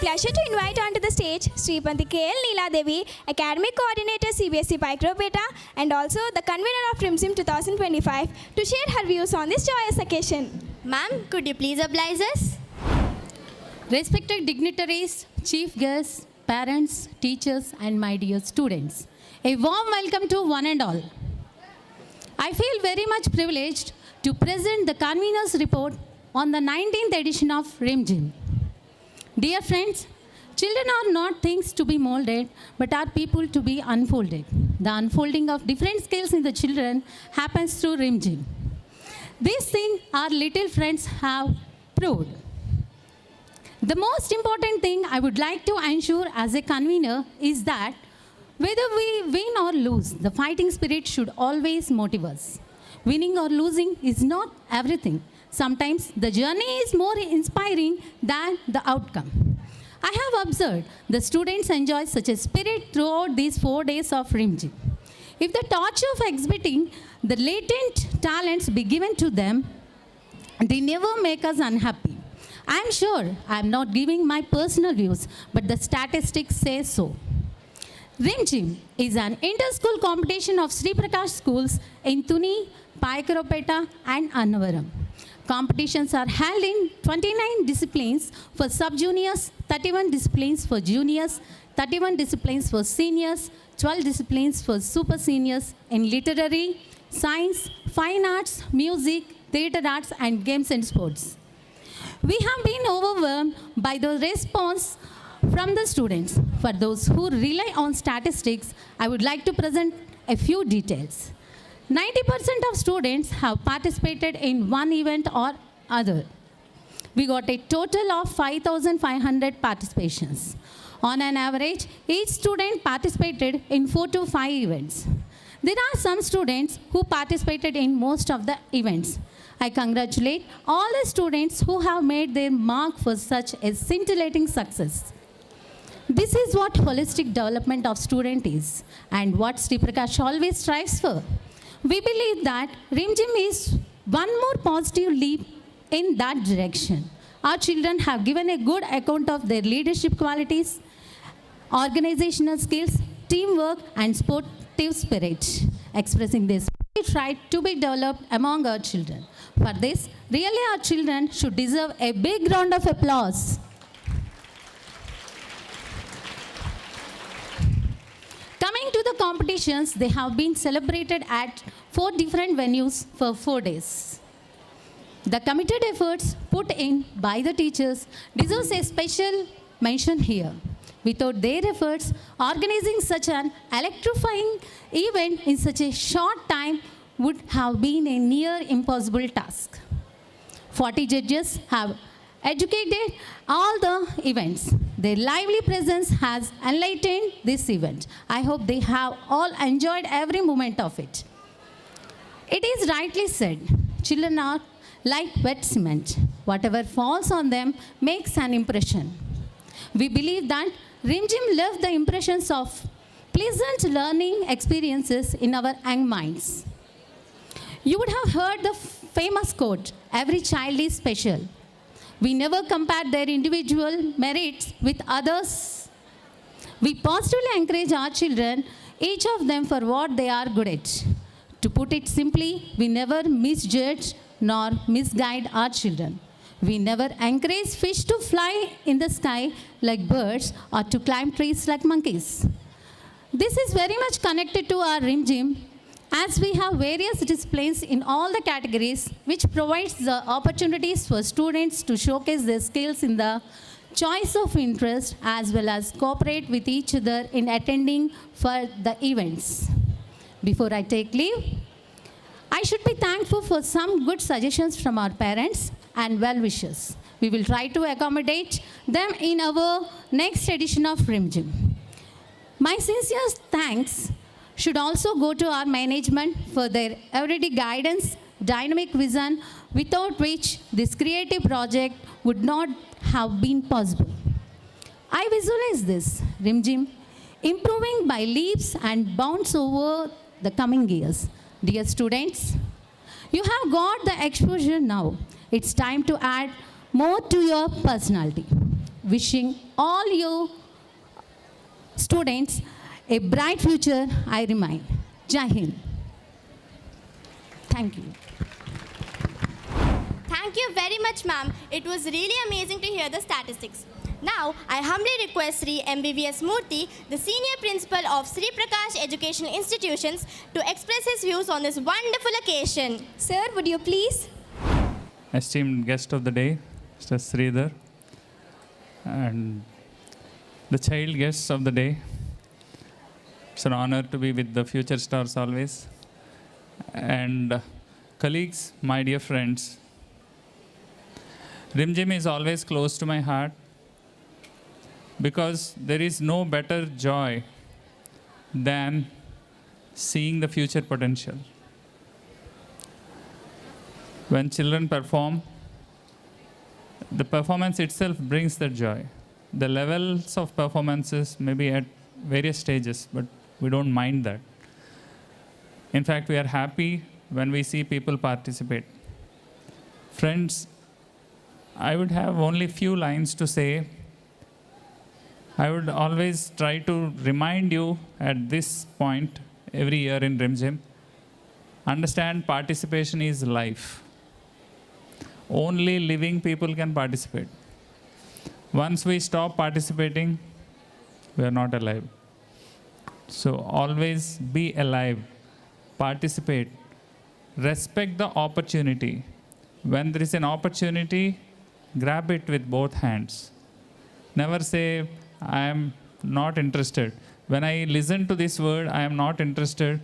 pleasure to invite onto the stage Sripanti KL Neela Devi, Academic Coordinator CBSE Paikropeta, and also the convener of RimZhim 2025 to share her views on this joyous occasion. Ma'am, could you please oblige us? Respected dignitaries, chief guests, parents, teachers, and my dear students, a warm welcome to one and all. I feel very much privileged to present the convener's report on the 19th edition of RimZhim. Dear friends, children are not things to be molded, but are people to be unfolded. The unfolding of different skills in the children happens through RimZhim. This thing our little friends have proved. The most important thing I would like to ensure as a convener is that whether we win or lose, the fighting spirit should always motivate us. Winning or losing is not everything. Sometimes the journey is more inspiring than the outcome. I have observed the students enjoy such a spirit throughout these 4 days of RimZhim. If the torch of exhibiting the latent talents be given to them, they never make us unhappy. I am sure I am not giving my personal views, but the statistics say so. RimZhim is an inter-school competition of Sri Prakash schools in Tuni, Paikropeta and Annavaram. Competitions are held in 29 disciplines for sub-juniors, 31 disciplines for juniors, 31 disciplines for seniors, 12 disciplines for super seniors in literary, science, fine arts, music, theatre arts and games and sports. We have been overwhelmed by the response from the students. For those who rely on statistics, I would like to present a few details. 90% of students have participated in one event or other. We got a total of 5,500 participations. On an average, each student participated in 4 to 5 events. There are some students who participated in most of the events. I congratulate all the students who have made their mark for such a scintillating success. This is what holistic development of student is and what Sri Prakash always strives for. We believe that RimZhim is one more positive leap in that direction. Our children have given a good account of their leadership qualities, organizational skills, teamwork, and sportive spirit, expressing this right to be developed among our children. For this, really our children should deserve a big round of applause. Coming to the competitions, they have been celebrated at 4 different venues for 4 days. The committed efforts put in by the teachers deserves a special mention here. Without their efforts, organizing such an electrifying event in such a short time would have been a near impossible task. 40 judges have educated all the events. Their lively presence has enlightened this event. I hope they have all enjoyed every moment of it. It is rightly said, children are like wet cement. Whatever falls on them makes an impression. We believe that RimZhim left the impressions of pleasant learning experiences in our young minds. You would have heard the famous quote, "Every child is special." We never compare their individual merits with others. We positively encourage our children, each of them for what they are good at. To put it simply, we never misjudge nor misguide our children. We never encourage fish to fly in the sky like birds or to climb trees like monkeys. This is very much connected to our RimZhim, as we have various disciplines in all the categories, which provides the opportunities for students to showcase their skills in the choice of interest as well as cooperate with each other in attending for the events. Before I take leave, I should be thankful for some good suggestions from our parents and well-wishers. We will try to accommodate them in our next edition of RimZhim. My sincere thanks should also go to our management for their everyday guidance, dynamic vision, without which this creative project would not have been possible. I visualize this RimZhim improving by leaps and bounds over the coming years. Dear students, you have got the exposure now. It's time to add more to your personality. wishing all you students a bright future. I remind. Jai Hind. Thank you. Thank you very much, ma'am. It was really amazing to hear the statistics. Now, I humbly request Sri MBBS Murthy, the Senior Principal of Sri Prakash Educational Institutions, to express his views on this wonderful occasion. Sir, would you please? Esteemed guest of the day, Mr. Sridhar, and the child guests of the day. It's an honor to be with the future stars always. And colleagues, my dear friends, RimZhim is always close to my heart because there is no better joy than seeing the future potential. When children perform, the performance itself brings that joy. The levels of performances may be at various stages, but we don't mind that. In fact, we are happy when we see people participate. Friends, I would have only few lines to say. I would always try to remind you at this point every year in RimZhim, understand participation is life. Only living people can participate. Once we stop participating, we are not alive. So always be alive, participate, respect the opportunity. When there is an opportunity, grab it with both hands. Never say, I am not interested. When I listen to this word, I am not interested,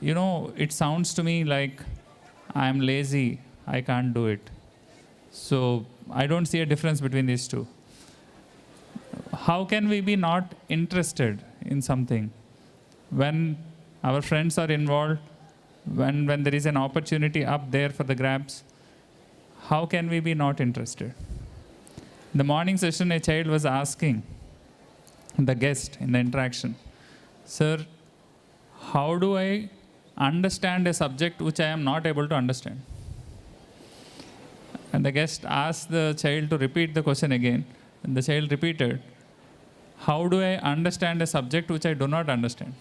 it sounds to me like I am lazy, I can't do it. So I don't see a difference between these two. How can we be not interested in something? When our friends are involved, when there is an opportunity up there for the grabs, how can we be not interested? In the morning session, a child was asking the guest in the interaction, Sir, how do I understand a subject which I am not able to understand? And the guest asked the child to repeat the question again. And the child repeated, how do I understand a subject which I do not understand?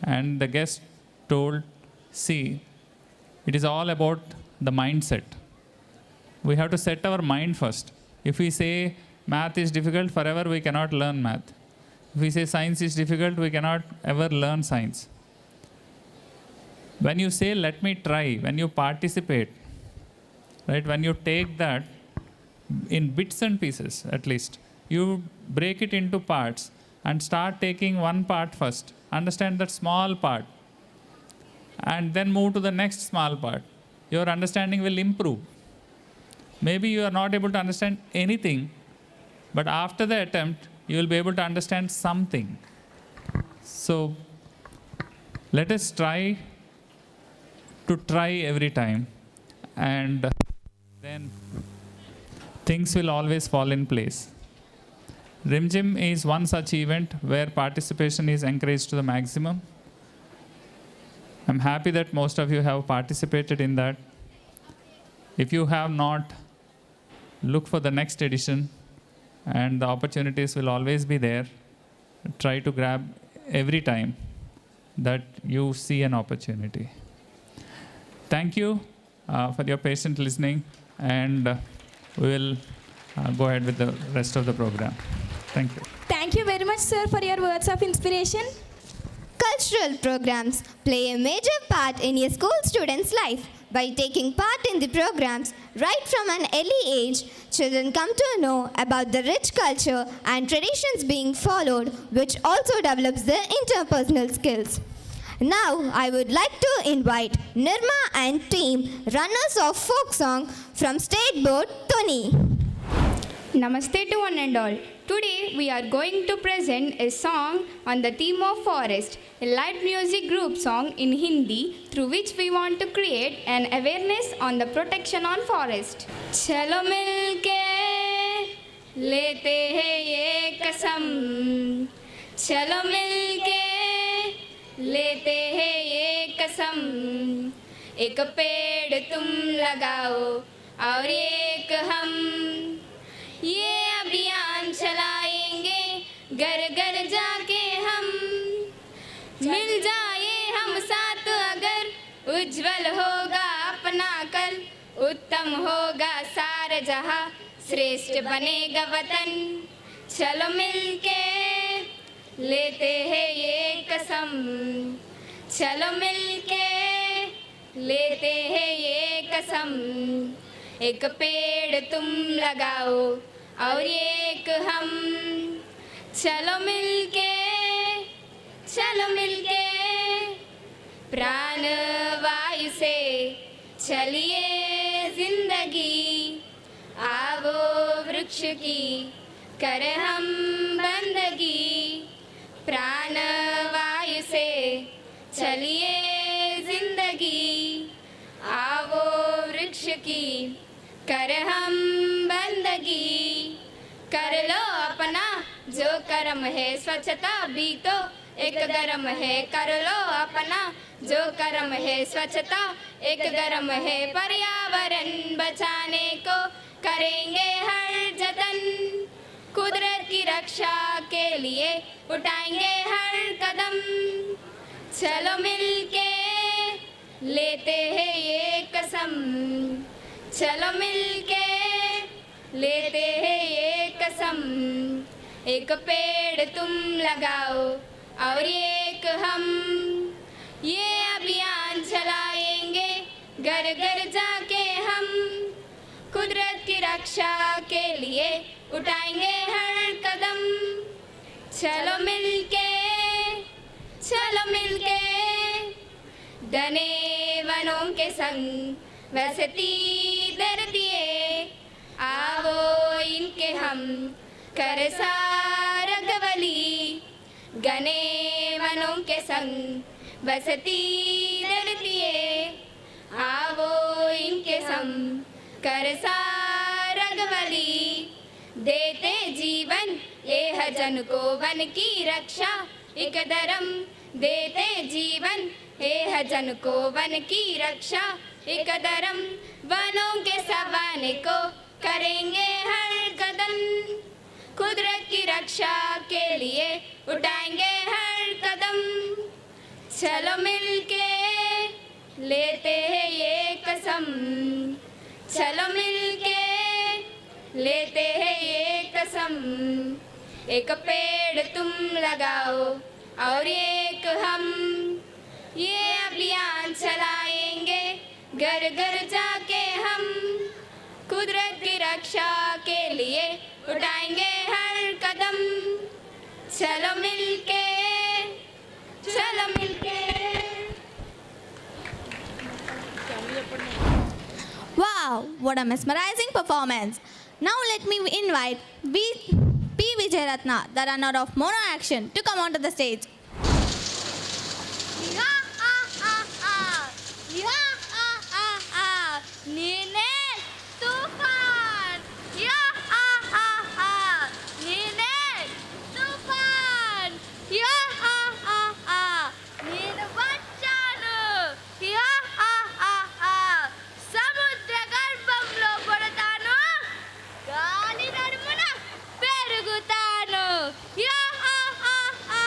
And the guest told, see, it is all about the mindset. We have to set our mind first. If we say math is difficult, forever we cannot learn math. If we say science is difficult, we cannot ever learn science. When you say, let me try, when you participate, right, when you take that in bits and pieces at least, you break it into parts and start taking one part first. Understand that small part and then move to the next small part. Your understanding will improve. Maybe you are not able to understand anything, but after the attempt, you will be able to understand something. So let us try to try every time, and then things will always fall in place. RimZhim is one such event where participation is encouraged to the maximum. I'm happy that most of you have participated in that. If you have not, look for the next edition, and the opportunities will always be there. Try to grab every time that you see an opportunity. Thank you for your patient listening, and we will go ahead with the rest of the program. Thank you. Thank you very much, sir, for your words of inspiration. Cultural programs play a major part in a school student's life. By taking part in the programs right from an early age, children come to know about the rich culture and traditions being followed, which also develops their interpersonal skills. Now, I would like to invite Nirma and team, runners of folk song from State Board, Tony. Namaste to one and all. Today we are going to present a song on the theme of forest, a light music group song in Hindi through which we want to create an awareness on the protection on forest. चलो मिलके लेते हैं ये कसम, चलो मिलके लेते हैं ये कसम, एक पेड़ तुम लगाओ और एक हम, ये अभियान घर घर जाके हम मिल जाए हम साथ अगर, उज्जवल होगा अपना कल, उत्तम होगा सारा जहां, श्रेष्ठ बनेगा वतन। चलो मिलके लेते हैं ये कसम, चलो मिलके लेते हैं ये कसम। एक पेड़ तुम लगाओ और एक हम, चलो मिलके प्राण वायु से चलिए जिंदगी, आवो वृक्ष की कर हम बंदगी। प्राण वायु से चलिए जिंदगी, आवो वृक्ष की कर हम बंदगी। कर लो अपना जो कर्म है, स्वच्छता भी तो एक धर्म है। कर लो अपना जो कर्म है, स्वच्छता एक धर्म है। पर्यावरण बचाने को करेंगे हर जतन, कुदरत की रक्षा के लिए उठाएंगे हर कदम। चलो मिलके लेते हैं ये कसम, चलो मिलके लेते हैं ये कसम। एक पेड़ तुम लगाओ और एक हम, ये अभियान चलाएंगे घर घर जाके हम, कुदरत की रक्षा के लिए उठाएंगे हर कदम। चलो मिलके घने वनों के संग वसती धरतिए, आवो इनके हम कर सारगवली। घने वनों के संग बसती धरतिए, आवो इनके संग कर सारगवली। देते जीवन यह जन को वन की रक्षा एक धर्म, देते जीवन यह जन को वन की रक्षा एक धर्म। वनों के सवाने को करेंगे हर कदम, कुदरत की रक्षा के लिए उठाएंगे हर कदम। चलो मिलके लेते हैं ये कसम, चलो मिलके लेते हैं ये कसम। एक पेड़ तुम लगाओ और एक हम, ये अभियान चलाएंगे घर घर जाके हम, कुदरत की रक्षा के लिए उठाएंगे हर कदम। चलो मिलके Wow, what a mesmerizing performance. Now let me invite P. Vijay Ratna, the runner of Mono Action, to come onto the stage. Nine Tufan! Ya ha ha ha! Nine Tufan! Ya ha ha ha! Nine Bachanu! Ya ha ha ha! Samudra garbhamlo padtanu, gali nadumuna perugutanu. Ya ha ha ha!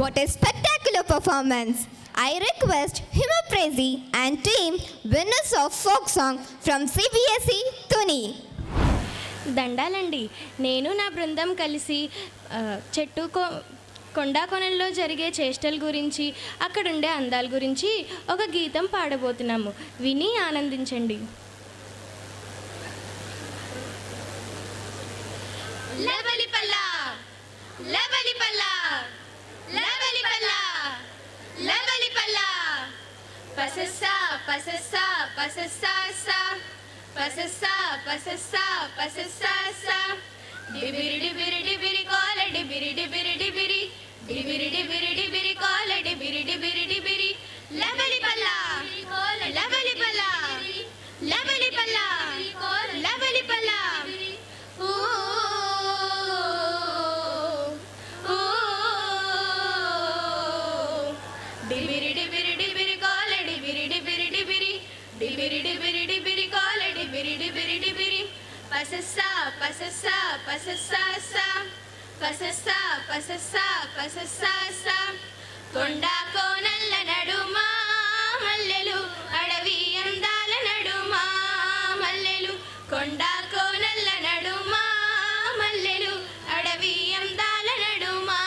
What a spectacular performance! I request Himaprezi and team winners of folk song from CBSE Tuni. దండాలండి. నేను నా బృందం కలిసి చెట్టు కొండా కొనల్లో జరిగే చేష్టల గురించి అక్కడుండే అందాల గురించి ఒక గీతం పాడబోతున్నాము. విని ఆనందించండి. లబలిపల్ల లబలిపల్ల లబలిపల్ల లబలిపల్ల పససా పససా పససా సా పససా పససా పససా సా డిబిరి డిబిరి డిబిరి కోల డిబిరి డిబిరి డిబిరి డిబిరి డిబిరి డిబిరి కోల డిబిరి డిబిరి డిబిరి లబలిపల్ల లబలిపల్ల లబలిపల్ల లబలిపల్ల డిబిరి డిబిరి డిబిరి కోల డిబిరి డిబిరి డిబిరి డిబిరి డిబిరి డిబిరి కోల డిబిరి డిబిరి డిబిరి పససా పససా పససా సా పససా పససా పససా సా కొండా కోనల్ల నడుమా మల్లెలు అడవి అందాల నడుమా మల్లెలు కొండా కోనల్ల నడుమా మల్లెలు అడవి అందాల నడుమా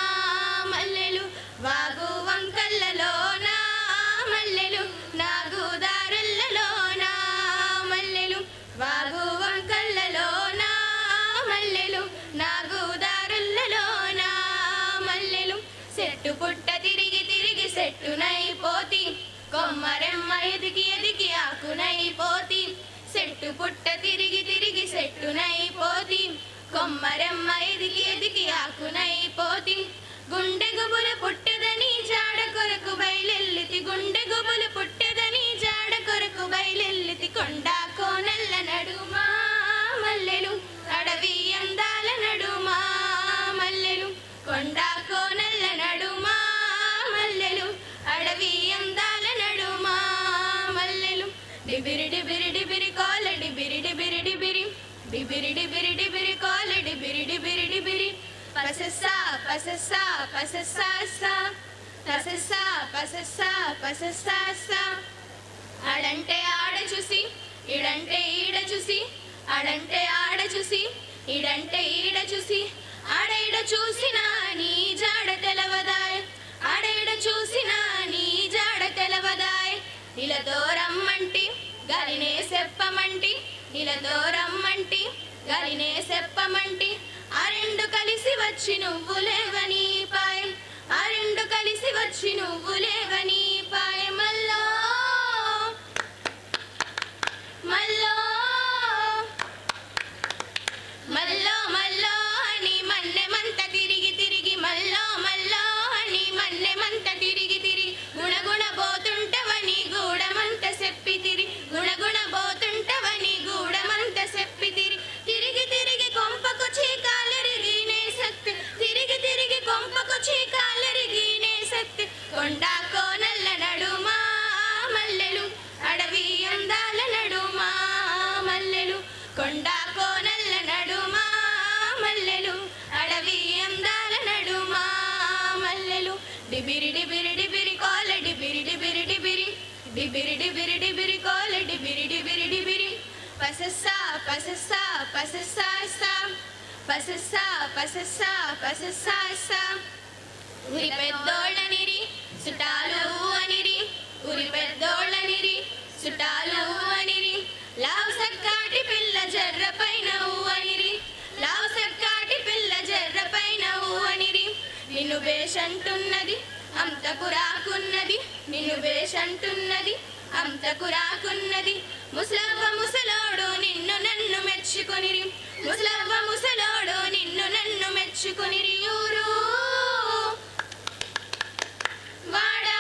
మల్లెలు వాగు వంకల్లలోన మల్లెలు నాగుదారులలోన మల్లెలు వాగు వంకల్లలోన మల్లెలు నాగుదారులలోన మల్లెలు చెట్టు పుట్ట తిరిగి తిరిగి చెట్టునైపోతి కొమ్మరెమ్మ ఎదిగి ఎదిగి ఆకునైపోతి చెట్టు పుట్ట తిరిగి తిరిగి చెట్టునైపోతి కొమ్మరెమ్మ ఎదిగి ఎదిగి ఆకునైపోతి గుండె గుబులు పుట్టదని జాడ కొరకు బయలెల్లితి గుండె గుబులు పుట్టదని జాడ కొరకు బయలెల్లితి కొండా కోనల్ల నడుమా మల్లెలు అడవి అందాల నడుమా మల్లెలు కొండా కోనల్ల నడుమా మల్లెలు అడవి అందాల నడుమా మల్లెలు డిబిరి డిబిరి డిబిరి కోల డిబిరి డిబిరి డిబిరి డిబిరి డిబిరి డిబిరి కోల డిబిరి డిబిరి డిబిరి పససా పససా పససా సా పససా పససా పససా సా అడంటే ఆడ చూసి ఇడంటే ఈడ చూసి అడంటే ఆడ చూసి ఇడంటే ఈడ చూసి ఆడ ఈడ చూసినా నీ జాడ తెలవదాయ్ ఆడ ఈడ చూసినా నీ జాడ తెలవదాయ్ ఇలతో రమ్మంటి గలినే చెప్పమంటి ఇలతో రమ్మంటి గలినే చెప్పమంటి ఆ రెండు కలిసి వచ్చి నువ్వు లేవని పాయ్ ఆ రెండు కలిసి వచ్చి నువ్వు లేవని పాయ్ మల్లో మల్లో మల్లో మల్లో అని మన్నెమంత తిరిగి తిరిగి మల్లో మల్లో అని మన్నెమంత తిరిగి తిరిగి గుణగుణ పోతుంటవని గూడమంత చెప్పితిరి గుణగుణ పోతుంటవని గూడమంత చెప్పితిరి తిరిగి తిరిగి కొంపకు చీకాలరిగినే సత్తి తిరిగి తిరిగి కొంపకు చీకాలరిగినే సత్తి కొండా కోనల్ల నడుమా మల్లెలు అడవి అందాల నడుమా మల్లెలు కొండా కోనల్ల నడుమా మల్లెలు అడవి అందాల నడుమా మల్లెలు డిబిరి డిబిరి డిబిరి కోల డిబిరి డిబిరి డిబిరి డిబిరి డిబిరి డిబిరి కోల డిబిరి డిబిరి డిబిరి పససా పససా పససా సా పససా పససా పససా సా ఉరి పెద్దోళ్ళనిరి సుటాలు అనిరి ఉరి పెద్దోళ్ళనిరి సుటాలు అనిరి లావు సక్కాటి పిల్ల జర్ర పైన అనిరి లావు సక్కాటి పిల్ల జర్ర పైన అనిరి నిన్ను బేషంటున్నది అంతకు రాకున్నది నిన్ను బేషంటున్నది అంతకు రాకున్నది ముసలవ్వ ముసలోడు నిన్ను నన్ను మెచ్చుకొనిరి ముసలవ్వ ముసలోడు నిన్ను నన్ను మెచ్చుకొనిరి ఊరు వాడా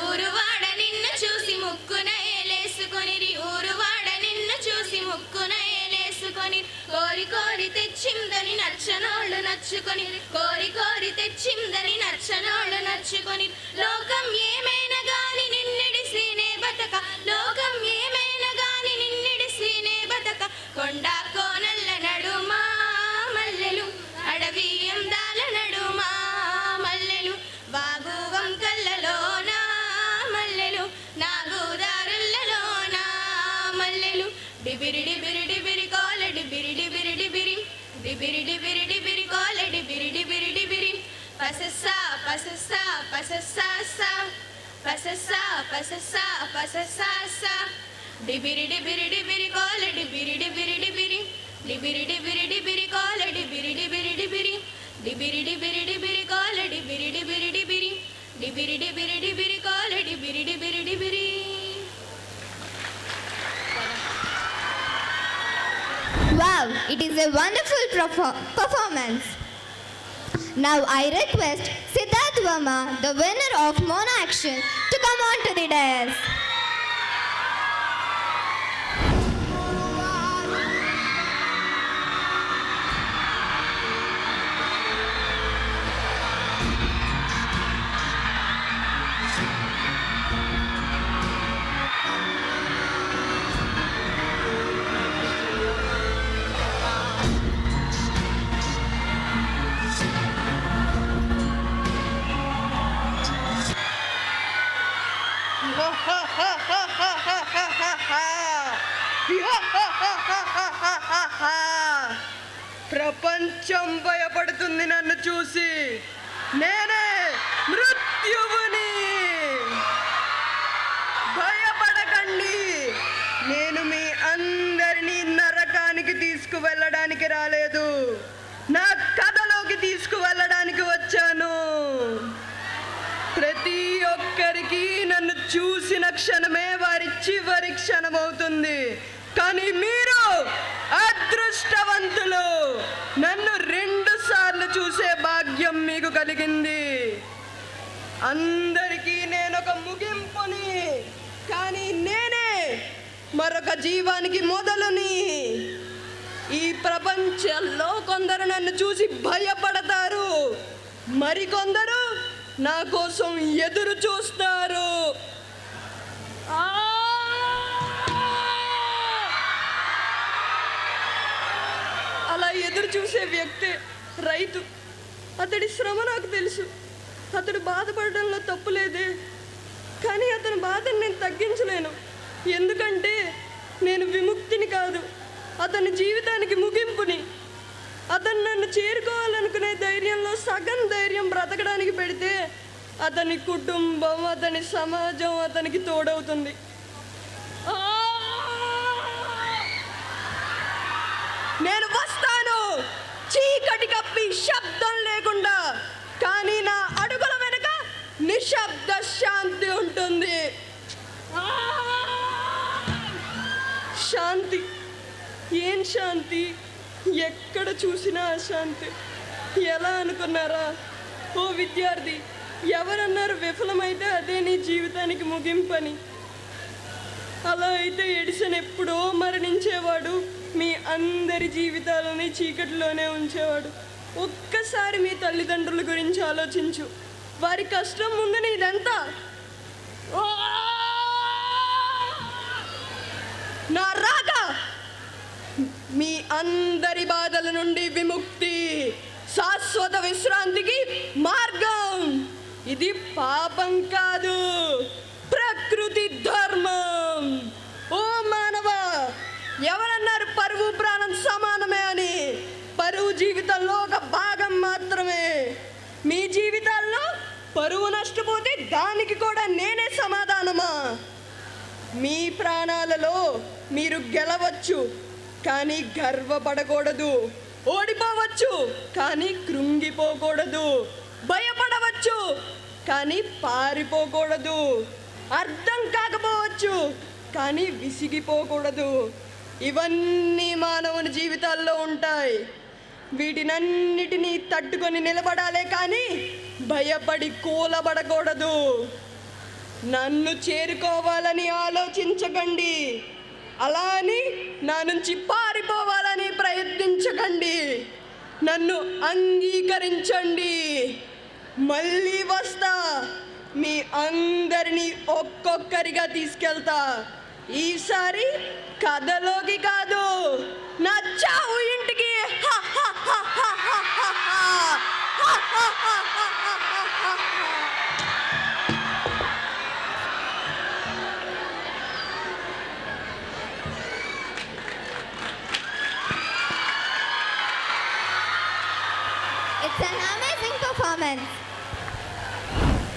ఊరు వాడ నిన్ను చూసి ముక్కున ఏలేసుకొనిరి ఊరు వాడ నిన్ను చూసి ముక్కున ఏలేసుకొని కోరి కోరి తెచ్చిందని నచ్చనోళ్ళు నచ్చుకొని కోరి కోరి తెచ్చిందని నచ్చనోళ్ళు నచ్చుకొని లోకం ఏమైనా గాని నిన్నిడిసినే బతక లోకం ఏమైనా గాని నిన్నిడిసినే బతక కొండా కోనల్ల నడుమా మల్లెలు అడవి అందాల నడు ఏలేలు డిబిరి డిబిరి డిబిరి కోల డిబిరి డిబిరి డిబిరి డిబిరి డిబిరి డిబిరి కోల డిబిరి డిబిరి డిబిరి పససా పససా పససా సా పససా పససా పససా సా డిబిరి డిబిరి డిబిరి కోల డిబిరి డిబిరి డిబిరి డిబిరి డిబిరి డిబిరి కోల డిబిరి డిబిరి డిబిరి డిబిరి డిబిరి డిబిరి కోల డిబిరి డిబిరి డిబిరి డిబిరి డిబిరి డిబిరి కోల డిబిరి డిబిరి డిబిరి. Wow, it is a wonderful performance. Now I request Siddharth Verma, the winner of Mono Action, to come on to the dais. ప్రపంచం భయపడుతుంది నన్ను చూసి. నేనే మృత్యువుని. భయపడకండి, నేను మీ అందరినీ నరకానికి తీసుకువెళ్ళడానికి రాలేదు, నా కథలోకి తీసుకువెళ్ళడానికి వచ్చాను. ప్రతి ఒక్కరికి నన్ను చూసిన క్షణమే వారి చివరి క్షణం అవుతుంది. కానీ మీరు అదృష్టవంతులు, నన్ను 2 సార్లు చూసే భాగ్యం మీకు కలిగింది. అందరికీ నేనొక ముగింపుని, కానీ నేనే మరొక జీవానికి మొదలుని. ఈ ప్రపంచంలో కొందరు నన్ను చూసి భయపడతారు, మరికొందరు నా కోసం ఎదురు చూస్తారు. అలా ఎదురు చూసే వ్యక్తే రైతు. అతడి శ్రమ నాకు తెలుసు, అతడు బాధపడడంలో తప్పు లేదే. కానీ అతని బాధను నేను తగ్గించలేను, ఎందుకంటే నేను విముక్తిని కాదు, అతని జీవితానికి ముగింపుని. అతను నన్ను చేరుకోవాలనుకునే ధైర్యంలో సగం ధైర్యం బ్రతకడానికి పెడితే అతని కుటుంబం, అతని సమాజం అతనికి తోడవుతుంది. నేను వస్తాను చీకటి కప్పి శబ్దం లేకుండా, కానీ నా అడుగుల వెనుక నిశ్శబ్ద శాంతి ఉంటుంది. శాంతి, ఏం శాంతి? ఎక్కడ చూసినా అశాంతి. ఎలా అనుకున్నారా ఓ విద్యార్థి? ఎవరన్నారు విఫలమైతే అదే నీ జీవితానికి ముగింపని? అలా అయితే ఎడిసన్ ఎప్పుడో మరణించేవాడు, మీ అందరి జీవితాలని చీకటిలోనే ఉంచేవాడు. ఒక్కసారి మీ తల్లిదండ్రుల గురించి ఆలోచించు, వారి కష్టం ముందు నీదంతా. నా రాక మీ అందరి బాధల నుండి విముక్తి, శాశ్వత విశ్రాంతికి మార్గం. ఇది పాపం కాదు, ప్రకృతి ధర్మం. ఓ మానవ, ఎవరన్నారు పరువు ప్రాణం సమానమే అని? పరువు జీవితంలో ఒక భాగం మాత్రమే. మీ జీవితాల్లో పరువు నష్టపోతే దానికి కూడా నేనే సమాధానమా? మీ ప్రాణాలలో మీరు గెలవచ్చు, కానీ గర్వపడకూడదు. ఓడిపోవచ్చు, కానీ కృంగిపోకూడదు. భయపడవచ్చు, కానీ పారిపోకూడదు. అర్థం కాకపోవచ్చు, కానీ విసిగిపోకూడదు. ఇవన్నీ మానవుని జీవితాల్లో ఉంటాయి. వీటినన్నిటినీ తట్టుకొని నిలబడాలే కానీ భయపడి కూలబడకూడదు. నన్ను చేరుకోవాలని ఆలోచించకండి, అలా అని నా నుంచి పారిపోవాలని ప్రయత్నించకండి. నన్ను అంగీకరించండి, మళ్ళీ వస్తా, మీ అందరినీ ఒక్కొక్కరిగా తీసుకెళ్తా. ఈసారి కథలోకి కాదు, నా చావు ఇంటికి. performance.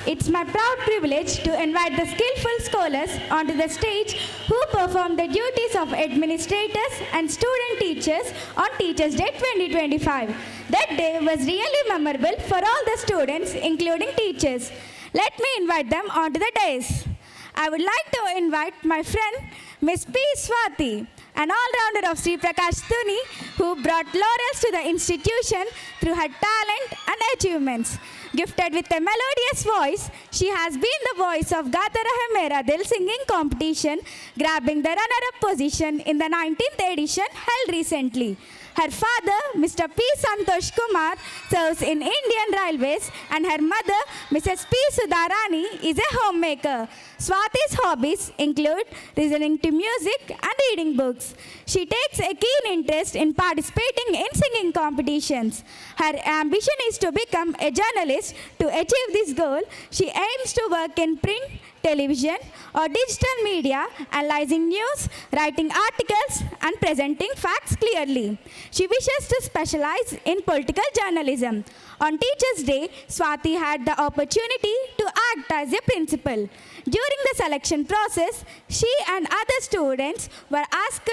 It's my proud privilege to invite the skillful scholars onto the stage who perform the duties of administrators and student teachers on Teachers' Day 2025. That day was really memorable for all the students, including teachers. Let me invite them onto the dais. I would like to invite my friend Miss P. Swati, an all-rounder of Sri Prakash Thuni, who brought laurels to the institution through her talent and achievements. Gifted with a melodious voice, she has been the voice of Gata Rahe Mera Dil singing competition, grabbing the runner-up position in the 19th edition held recently. Her father, Mr. P. Santosh Kumar, serves in Indian Railways, and her mother, Mrs. P. Sudharani, is a homemaker. Swati's hobbies include listening to music and reading books. She takes a keen interest in participating in singing competitions. Her ambition is to become a journalist. To achieve this goal, she aims to work in print, television, or digital media, analyzing news, writing articles, and presenting facts clearly. She wishes to specialize in political journalism. On Teachers' Day, Swati had the opportunity to act as a principal. During the selection process, she and other students were asked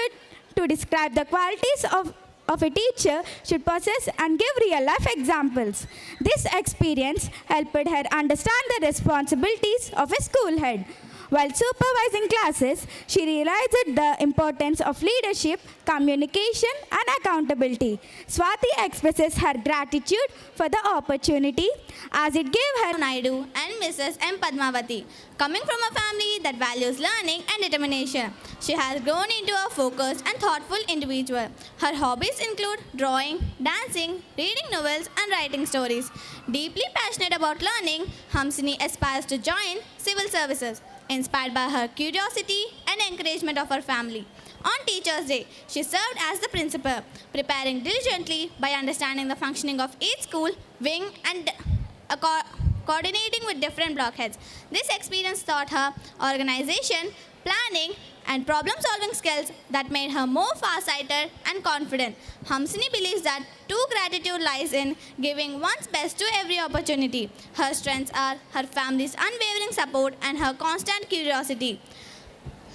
to describe the qualities of a teacher should possess and give real-life examples. This experience helped her understand the responsibilities of a school head. While supervising classes, she realized the importance of leadership, communication, and accountability. Swati expresses her gratitude for the opportunity as it gave her Naidu and Mrs. M. Padmavati. Coming from a family that values learning and determination, she has grown into a focused and thoughtful individual. Her hobbies include drawing, dancing, reading novels, and writing stories. Deeply passionate about learning, Hamsini aspires to join civil services, inspired by her curiosity and encouragement of her family. On Teachers' Day, she served as the principal, preparing diligently by understanding the functioning of each school, wing, and coordinating with different block heads. This experience taught her organization, planning, and problem-solving skills that made her more far-sighted and confident. Hamsini believes that true gratitude lies in giving one's best to every opportunity. Her strengths are her family's unwavering support and her constant curiosity.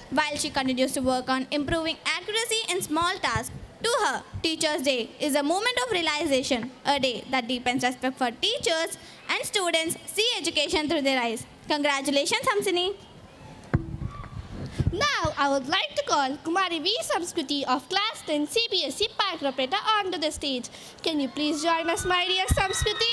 While she continues to work on improving accuracy in small tasks, to her, Teachers' Day is a moment of realization, a day that deepens respect for teachers and students see education through their eyes. Congratulations, Hamsini. Now, I would like to call Kumari V. Samskriti of Class 10 CBSE Paikropeta onto the stage. Can you please join us, my dear Samskriti?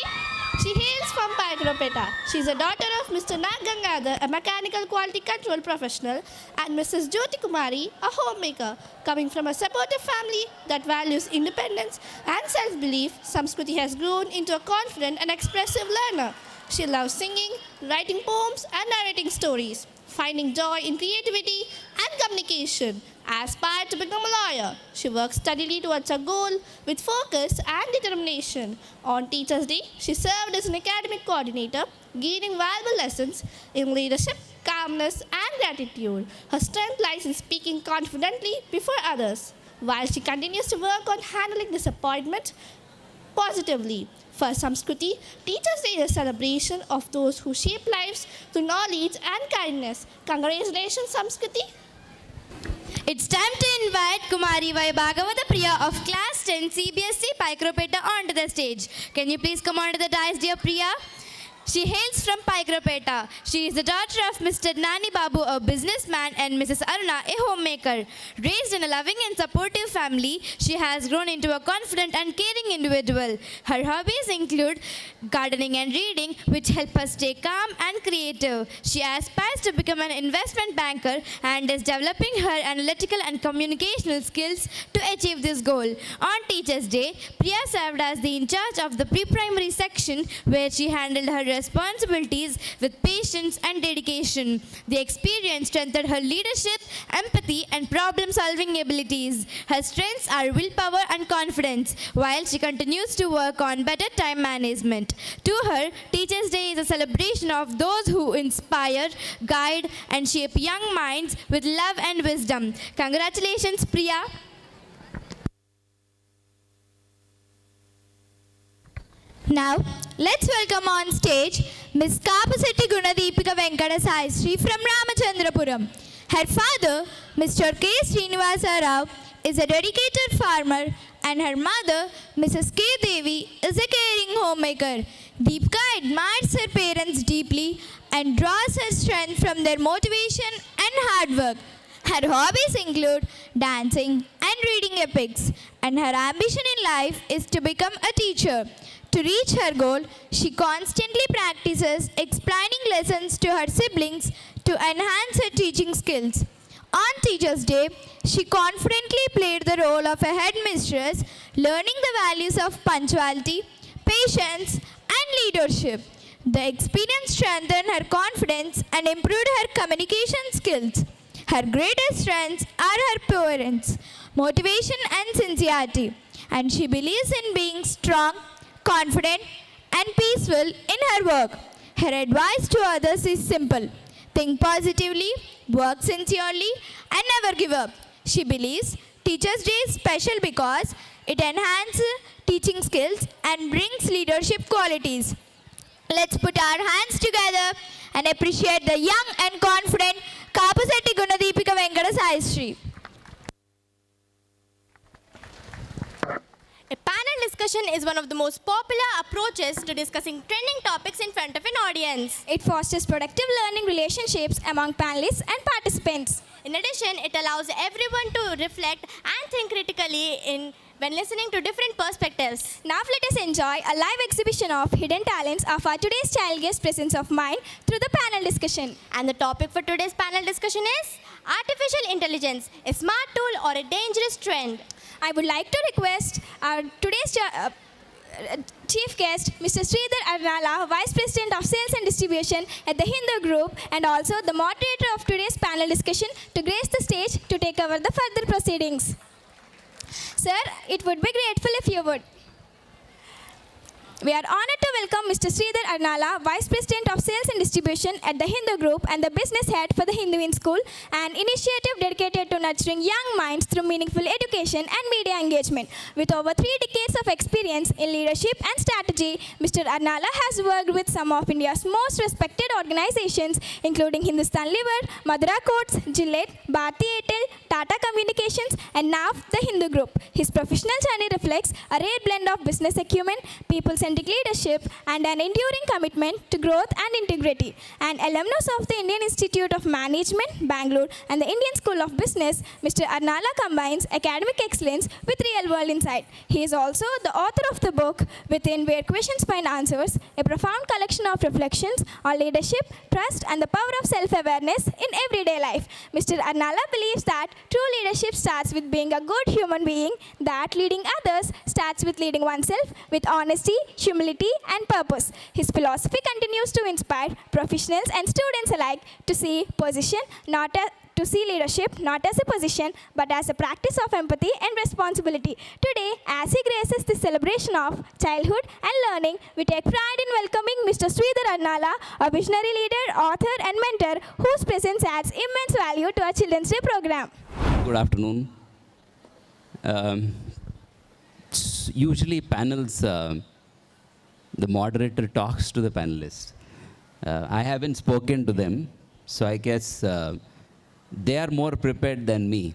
She hails from Paikropeta. She is a daughter of Mr. Nag Gangadhar, a mechanical quality control professional, and Mrs. Jyoti Kumari, a homemaker. Coming from a supportive family that values independence and self-belief, Samskriti has grown into a confident and expressive learner. She loves singing, writing poems, and narrating stories. Finding joy in creativity and communication. Aspired to become a lawyer, she works steadily towards her goal with focus and determination. On Teachers' Day, she served as an academic coordinator, gaining valuable lessons in leadership, calmness, and gratitude. Her strength lies in speaking confidently before others, while she continues to work on handling disappointment positively. For Samskriti, Teachers' Day is a celebration of those who shape lives through knowledge and kindness. Congratulations, Samskriti. It's time to invite Kumari Y. Bhagavata Priya of Class 10 CBSE Paikropeta onto the stage. Can you please come onto the dais, dear Priya? She hails from Paikropeta. She is the daughter of Mr. Nani Babu, a businessman, and Mrs. Aruna, a homemaker. Raised in a loving and supportive family, she has grown into a confident and caring individual. Her hobbies include gardening and reading, which help her stay calm and creative. She aspires to become an investment banker and is developing her analytical and communicational skills to achieve this goal. On Teachers' Day, Priya served as the in charge of the pre-primary section, where she handled her responsibilities with patience and dedication. The experience strengthened her leadership, empathy, and problem-solving abilities. Her strengths are willpower and confidence, while she continues to work on better time management. To her, Teachers' Day is a celebration of those who inspire, guide, and shape young minds with love and wisdom. Congratulations, Priya. Now, Let's welcome on stage Miss Kapasetti Gunadeepika Venkata Sahasri from Ramachandrapuram. Her father, Mr. K. Srinivasa Rao, is a dedicated farmer and her mother, Mrs. K. Devi, is a caring homemaker. Deepika admires her parents deeply and draws her strength from their motivation and hard work. Her hobbies include dancing and reading epics, and her ambition in life is to become a teacher. To reach her goal, she constantly practices explaining lessons to her siblings to enhance her teaching skills. On Teachers' Day, she confidently played the role of a headmistress, learning the values of punctuality, patience, and leadership. The experience strengthened her confidence and improved her communication skills. Her greatest strengths are her parents, motivation, and sincerity, and she believes in being strong, confident, and peaceful in her work. Her advice to others is simple: think positively, work sincerely, and never give up. She believes Teachers' Day is special because it enhances teaching skills and brings leadership qualities. Let's put our hands together and appreciate the young and confident Kapasetti Gunadeepika Venkata Sahasri. A panel discussion is one of the most popular approaches to discussing trending topics in front of an audience. It fosters productive learning relationships among panelists and participants. In addition, it allows everyone to reflect and think critically when listening to different perspectives. Now let us enjoy a live exhibition of hidden talents of our today's child guest presence of mind through the panel discussion. And the topic for today's panel discussion is Artificial Intelligence, a smart tool or a dangerous trend. I would like to request our today's chief guest, Mr. Sridhar Arnala, Vice President of Sales and Distribution at the Hindu Group, and also the moderator of today's panel discussion, to grace the stage to take over the further proceedings. Sir, it would be grateful if you would. We are honored to welcome Mr. Sridhar Arnala, Vice President of Sales and Distribution at the Hindu Group and the Business Head for the Hinduin School, an initiative dedicated to nurturing young minds through meaningful education and media engagement. With over 3 decades of experience in leadership and strategy, Mr. Arnala has worked with some of India's most respected organizations, including Hindustan Liver, Madura Coats, Gillette, Bharti Airtel, Tata Communications, and now the Hindu Group. His professional journey reflects a rare blend of business acumen, people-centric leadership, and an enduring commitment to growth and integrity. An alumnus of the Indian Institute of Management, Bangalore, and the Indian School of Business, Mr. Arnala combines academic excellence with real-world insight. He is also the author of the book Within Where Questions Find Answers, a profound collection of reflections on leadership, trust, and the power of self-awareness in everyday life. Mr. Arnala believes that true leadership starts with being a good human being, that leading others starts with leading oneself with honesty, humility, and purpose. His philosophy continues to inspire professionals and students alike to see leadership not as a position but as a practice of empathy and responsibility. Today, as he graces the celebration of childhood and learning, we take pride in welcoming Mr. Sridhar Arnala, a visionary leader, author, and mentor whose presence adds immense value to our Children's Day program. Good afternoon. Usually panels, the moderator talks to the panelists. I haven't spoken to them, so I guess they are more prepared than me,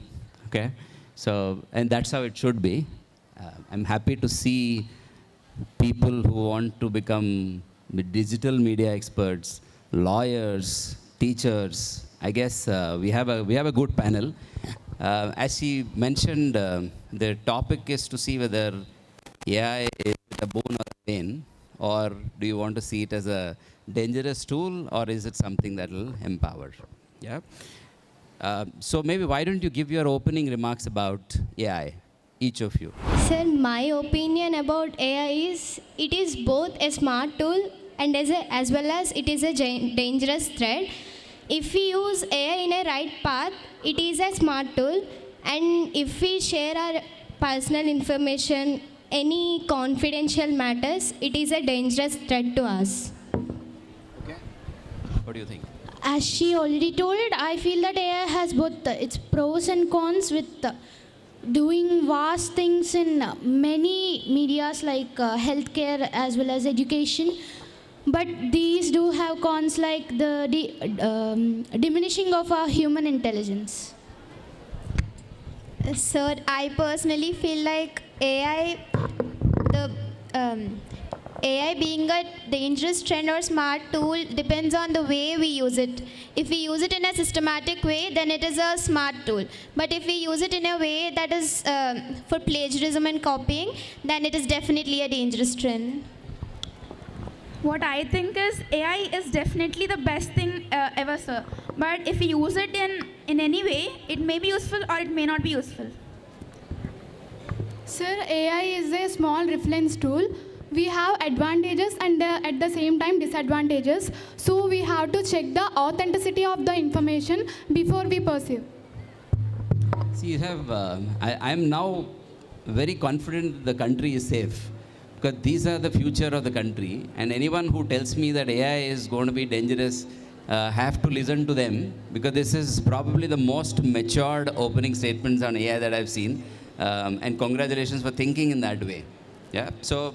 okay? So, and that's how it should be. I'm happy to see people who want to become digital media experts, lawyers, teachers. I guess we have a good panel. As she mentioned, the topic is to see whether AI is a boon or a pain, or do you want to see it as a dangerous tool, or is it something that will empower? Yeah. So maybe why don't you give your opening remarks about AI, each of you? Sir, my opinion about AI is it is both a smart tool and as well as it is a dangerous threat. If we use AI in a right path, it is a smart tool, and if we share our personal information, any confidential matters, it is a dangerous threat to us. Okay. What do you think? As she already told, I feel that AI has both its pros and cons with doing vast things in many medias like healthcare as well as education. But these do have cons like the diminishing of our human intelligence. Sir, I personally feel like the AI being a dangerous trend or smart tool depends on the way we use it. If we use it in a systematic way, then it is a smart tool. But if we use it in a way that is for plagiarism and copying, then it is definitely a dangerous trend. What I think is AI is definitely the best thing ever, sir. But if we use it in any way, it may be useful or it may not be useful. Sir, AI is a small reference tool. We have advantages and at the same time disadvantages. So we have to check the authenticity of the information before we pursue. See, you have, I'm now very confident the country is safe, because these are the future of the country, and anyone who tells me that AI is going to be dangerous, have to listen to them, because this is probably the most matured opening statements on AI that I've seen, and congratulations for thinking in that way. Yeah. So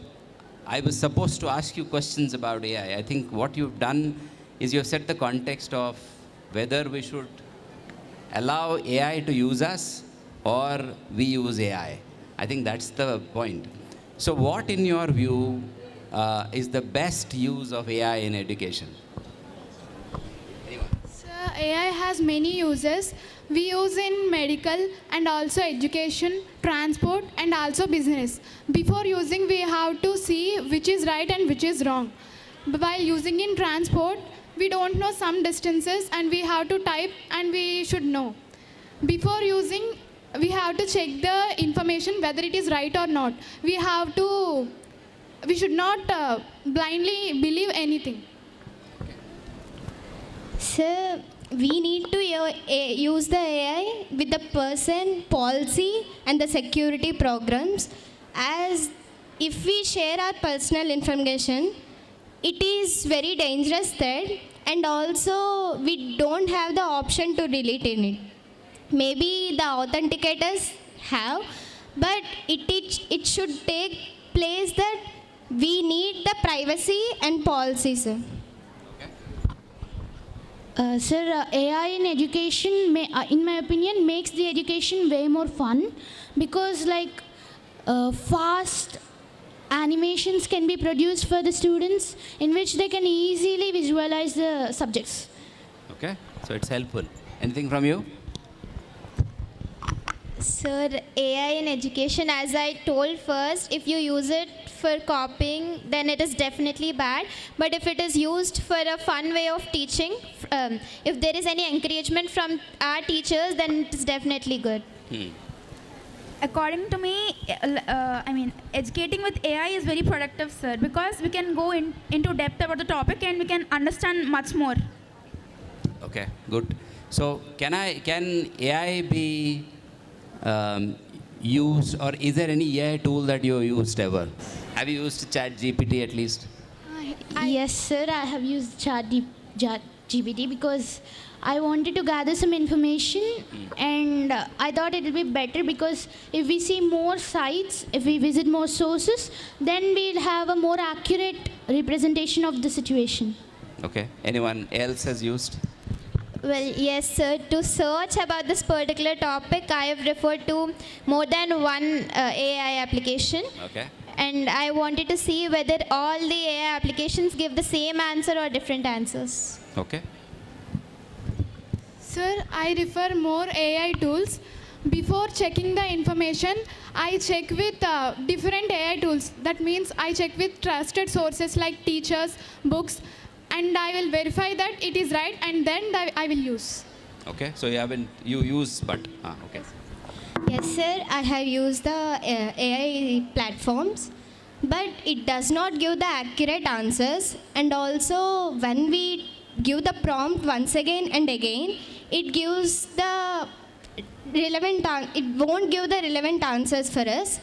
I was supposed to ask you questions about AI. I think what you've done is you've set the context of whether we should allow AI to use us or we use AI. I think that's the point. So what, in your view, is the best use of AI in education? Sir, AI has many uses. We use in medical and also education, transport and also business. Before using, we have to see which is right and which is wrong. But while using in transport, we don't know some distances and we have to type and we should know. Before using, we have to check the information whether it is right or not. We should not blindly believe anything. So we need to use the AI with the person, policy and the security programs, as if we share our personal information, it is very dangerous threat, and also we don't have the option to delete it. Maybe the authenticators have, but it should take place that we need the privacy and policy, sir. Sir, AI in education, in my opinion, makes the education way more fun, because like fast animations can be produced for the students in which they can easily visualize the subjects. Okay, so it's helpful. Anything from you? Sir, AI in education, as I told first, if you use it for copying, then it is definitely bad. But if it is used for a fun way of teaching, if there is any encouragement from our teachers, then it is definitely good. According to me, educating with AI is very productive, sir, because we can go into depth about the topic and we can understand much more. Okay, good. So can AI be used, or is there any AI tool that you used ever? Have you used ChatGPT at least? Yes, sir, I have used ChatGPT because I wanted to gather some information, and I thought it would be better because if we see more sites, if we visit more sources, then we'll have a more accurate representation of the situation. Okay. Anyone else has used? Well, yes, sir. To search about this particular topic, I have referred to more than one AI application. Okay. And I wanted to see whether all the AI applications give the same answer or different answers. Okay. Sir, I refer more AI tools. Before checking the information, I check with different AI tools. That means I check with trusted sources like teachers, books, and I will verify that it is right, and then I will use. Okay. So you use, but okay. Yes, sir, I have used the AI platforms, but it does not give the accurate answers, and also when we give the prompt once again and again, it gives the it won't give the relevant answers for us.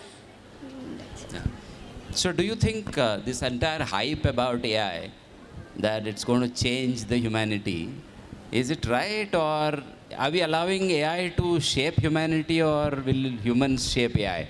Yeah. So do you think this entire hype about AI, that it's going to change the humanity, is it right, or are we allowing AI to shape humanity, or will humans shape AI?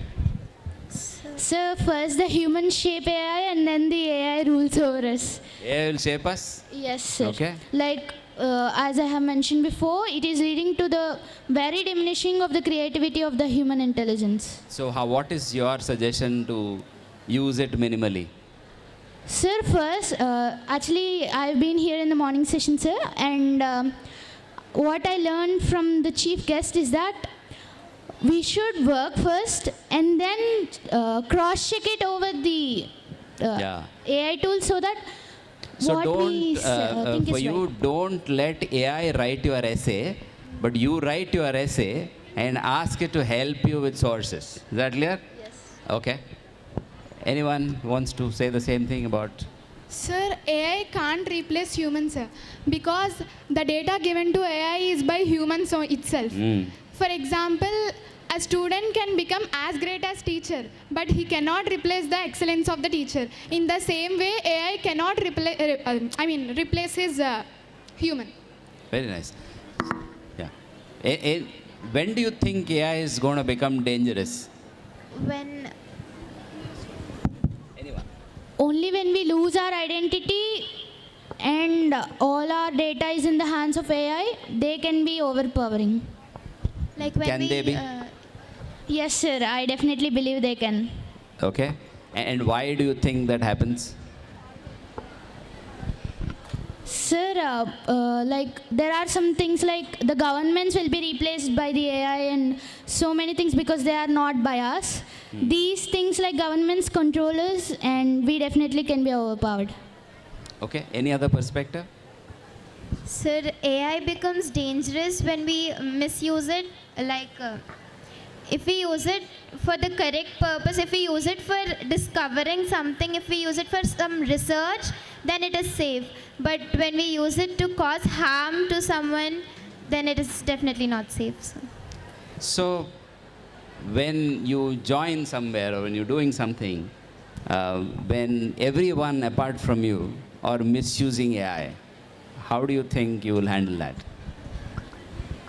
So first the humans shape AI and then the AI rules over us. AI will shape us? Yes, sir. Okay. Like as I have mentioned before, it is leading to the very diminishing of the creativity of the human intelligence. So what is your suggestion to use it minimally? Sir, first, actually, I've been here in the morning session, sir, and what I learned from the chief guest is that we should work first and then cross-check it over the AI tool so that So what we think for is you, right. don't let AI write your essay, but you write your essay and ask it to help you with sources. Is that clear? Yes. Okay. Anyone wants to say the same thing about? Sir, AI can't replace humans, sir, because the data given to AI is by humans itself. For example, a student can become as great as teacher, but he cannot replace the excellence of the teacher. In the same way, AI cannot replace his human. Very nice. Yeah. When do you think AI is going to become dangerous? When Anyone? Only when we lose our identity and all our data is in the hands of AI, they can be overpowering. like when Can we they be? Yes, sir, I definitely believe they can. Okay. And why do you think that happens? Sir, like there are some things like the governments will be replaced by the AI and so many things because they are not by us. These things like governments control us and we definitely can be overpowered. Okay. Any other perspective? Sir, AI becomes dangerous when we misuse it. If we use it for the correct purpose, if we use it for discovering something, if we use it for some research, then it is safe. But when we use it to cause harm to someone, then it is definitely not safe. So, when you join somewhere or when you're doing something, when everyone apart from you are misusing AI, how do you think you will handle that?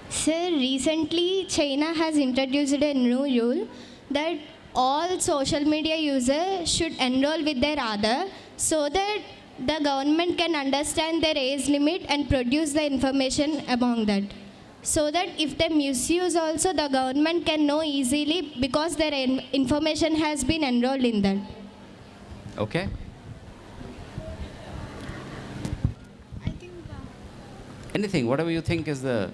Sir, recently China has introduced a new rule that all social media users should enroll with their Aadhaar so that the government can understand their age limit and produce the information among that. So that if they misuse also, the government can know easily because their information has been enrolled in that. Okay? Anything, whatever you think is the...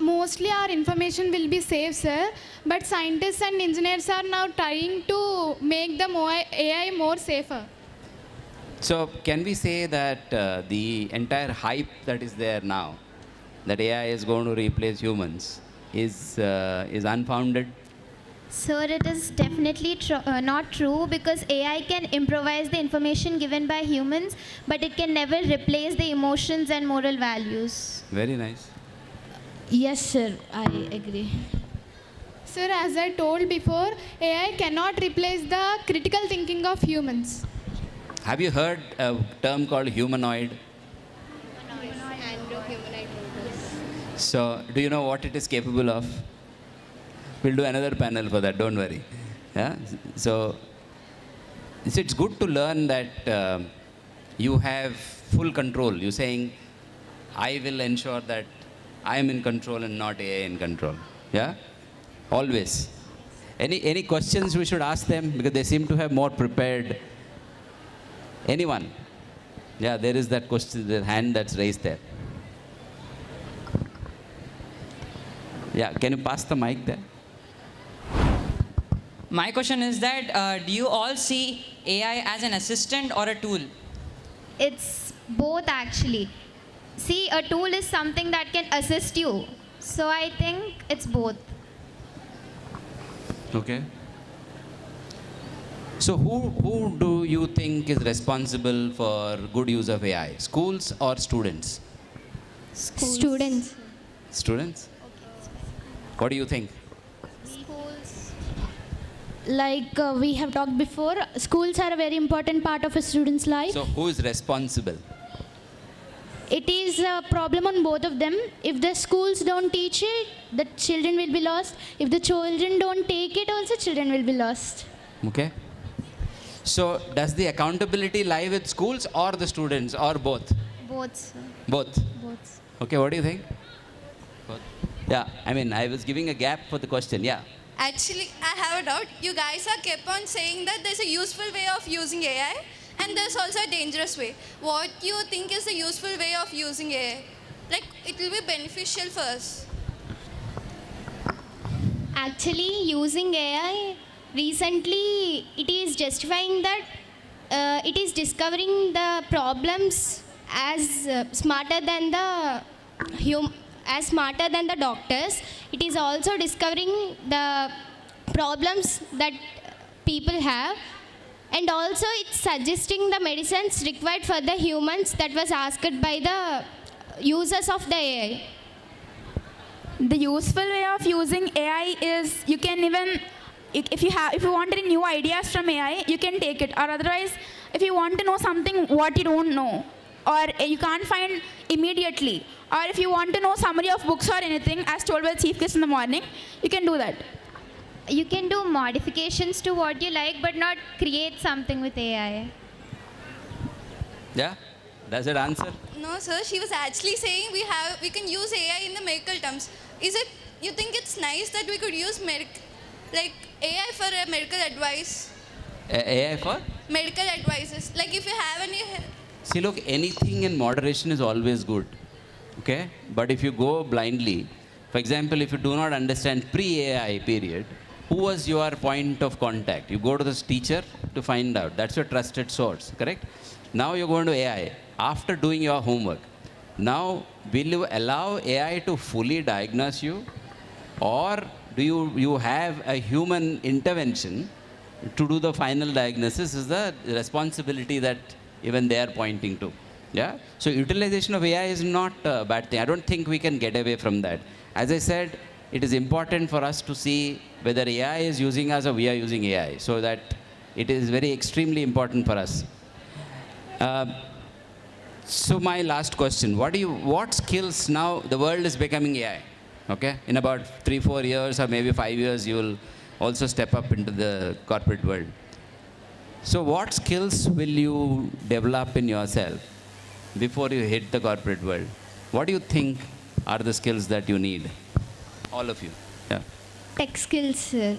Mostly our information will be safe, sir, but scientists and engineers are now trying to make the AI more safer. So, can we say that the entire hype that is there now, that AI is going to replace humans, is unfounded? Sir, it is definitely not true because AI can improvise the information given by humans, but it can never replace the emotions and moral values. Very nice. Yes, sir, I agree. Sir, as I told before, AI cannot replace the critical thinking of humans. Have you heard a term called humanoid? So, do you know what it is capable of? We'll do another panel for that, don't worry. Yeah? So, it's good to learn that you have full control. You're saying, I will ensure that I am in control and not AI in control. Yeah? Always. Any questions we should ask them? Because they seem to have more prepared. Anyone? Yeah, there is that question, the hand that's raised there. Yeah, can you pass the mic there? My question is that do you all see AI as an assistant or a tool? It's both actually. See, a tool is something that can assist you. So I think it's both. Okay. So who do you think is responsible for good use of AI? Schools or students? Students. Students? What do you think? Like we have talked before, schools are a very important part of a student's life. So who is responsible? it is a problem on both of them. If the schools don't teach it, the children will be lost. If the children don't take it, also children will be lost. Okay. So does the accountability lie with schools or the students or both? Both, sir. Both. Both. Okay, what do you think? Both. Yeah, I mean, I was giving a gap for the question. Yeah. Actually, I have a doubt. You guys are kept on saying that there's a useful way of using AI and there's also a dangerous way. What do you think is the useful way of using AI? Like, it will be beneficial for us. Actually, using AI, recently it is justifying that it is discovering the problems as smarter than the doctors. It is also discovering the problems that people have, and also it's suggesting the medicines required for the humans that was asked by the users of the AI. The useful way of using AI is you can even, if you want any new ideas from AI, you can take it. Or otherwise, if you want to know something what you don't know, or you can't find immediately, or if you want to know summary of books or anything as told by the chief guest in the morning, you can do that. You can do modifications to what you like, but not create something with AI. Yeah? Does it answer? No, sir. She was actually saying we can use AI in the medical terms. Is it? You think it's nice that we could use like AI for medical advice? AI for? Medical advices. Like if you have any. See, look, anything in moderation is always good. Okay? But if you go blindly, for example, if you do not understand pre-AI period, who was your point of contact? You go to this teacher to find out. That's your trusted source, correct? Now you're going to AI after doing your homework. Now, will you allow AI to fully diagnose you? Or do you have a human intervention to do the final diagnosis? Is the responsibility that even they are pointing to. Yeah? So utilization of AI is not a bad thing. I don't think we can get away from that. As I said, it is important for us to see whether AI is using us or we are using AI. So that it is very extremely important for us. So my last question, what skills now, the world is becoming AI, okay? In about 3-4 years or maybe 5 years, you will also step up into the corporate world. So what skills will you develop in yourself before you hit the corporate world? What do you think are the skills that you need? All of you. Yeah. Tech skills, sir.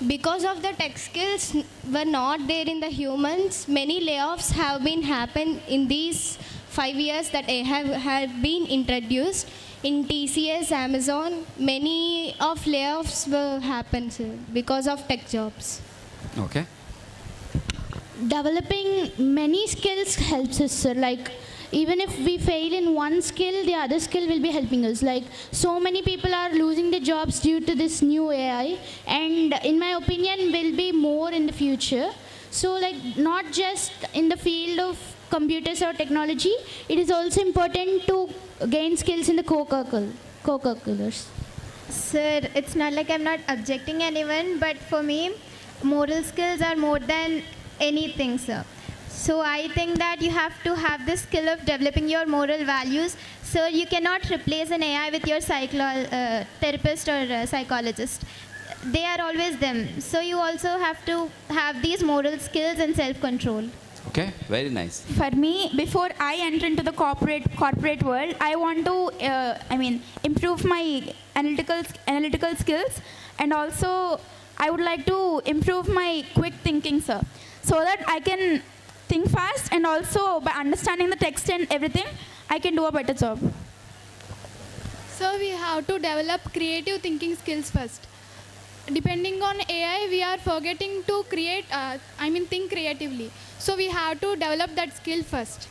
Because of the tech skills were not there in the humans, many layoffs have been happened in these 5 years that have been introduced. In TCS, Amazon, many of layoffs were happened, sir, because of tech jobs. Okay. Developing many skills helps us, sir. Like, even if we fail in one skill, the other skill will be helping us. Like, so many people are losing their jobs due to this new AI, and in my opinion, will be more in the future. So, like, not just in the field of computers or technology, it is also important to gain skills in the co-curriculars. Sir, it's not like I'm not objecting anyone, but for me, moral skills are more than anything, sir. So I think that you have to have this skill of developing your moral values. Sir, you cannot replace an AI with your therapist or psychologist. They are always them. So you also have to have these moral skills and self-control. Okay, very nice. For me, before I enter into the corporate world, I want to, improve my analytical skills, and also I would like to improve my quick thinking, sir, so that I can think fast, and also by understanding the text and everything, I can do a better job. So we have to develop creative thinking skills first. Depending on AI, we are forgetting to think creatively. So we have to develop that skill first.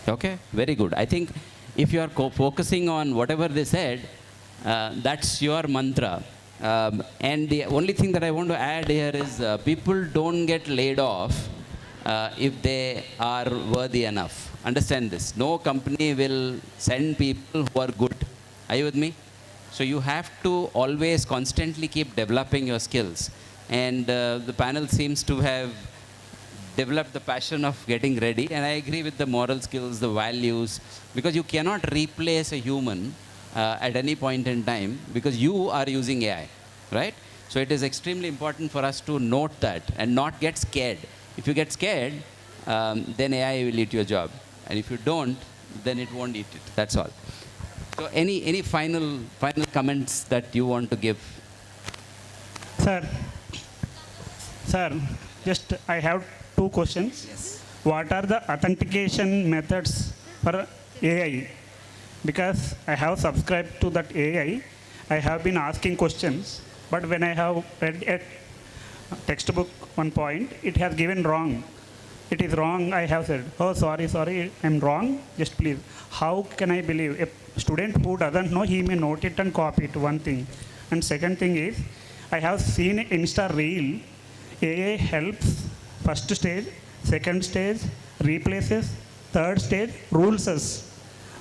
Okay, very good. I think if you are focusing on whatever they said, that's your mantra. And the only thing that I want to add here is people don't get laid off if they are worthy enough. Understand this. No company will send people who are good. Are you with me? So you have to always constantly keep developing your skills. And the panel seems to have develop the passion of getting ready. And I agree with the moral skills, the values, because you cannot replace a human at any point in time because you are using AI, right? So it is extremely important for us to note that and not get scared. If you get scared, then AI will eat your job. And if you don't, then it won't eat it. That's all. So any final comments that you want to give? Sir, just I have two questions. Yes. What are the authentication methods for AI? Because I have subscribed to that AI, I have been asking questions, but when I have read a textbook one point, it has given wrong. It is wrong, I have said. Oh, sorry, I'm wrong. Just please. How can I believe? A student who doesn't know, he may note it and copy it, one thing. And second thing is, I have seen Insta reel, AI helps first stage, second stage, replaces, third stage, rules us.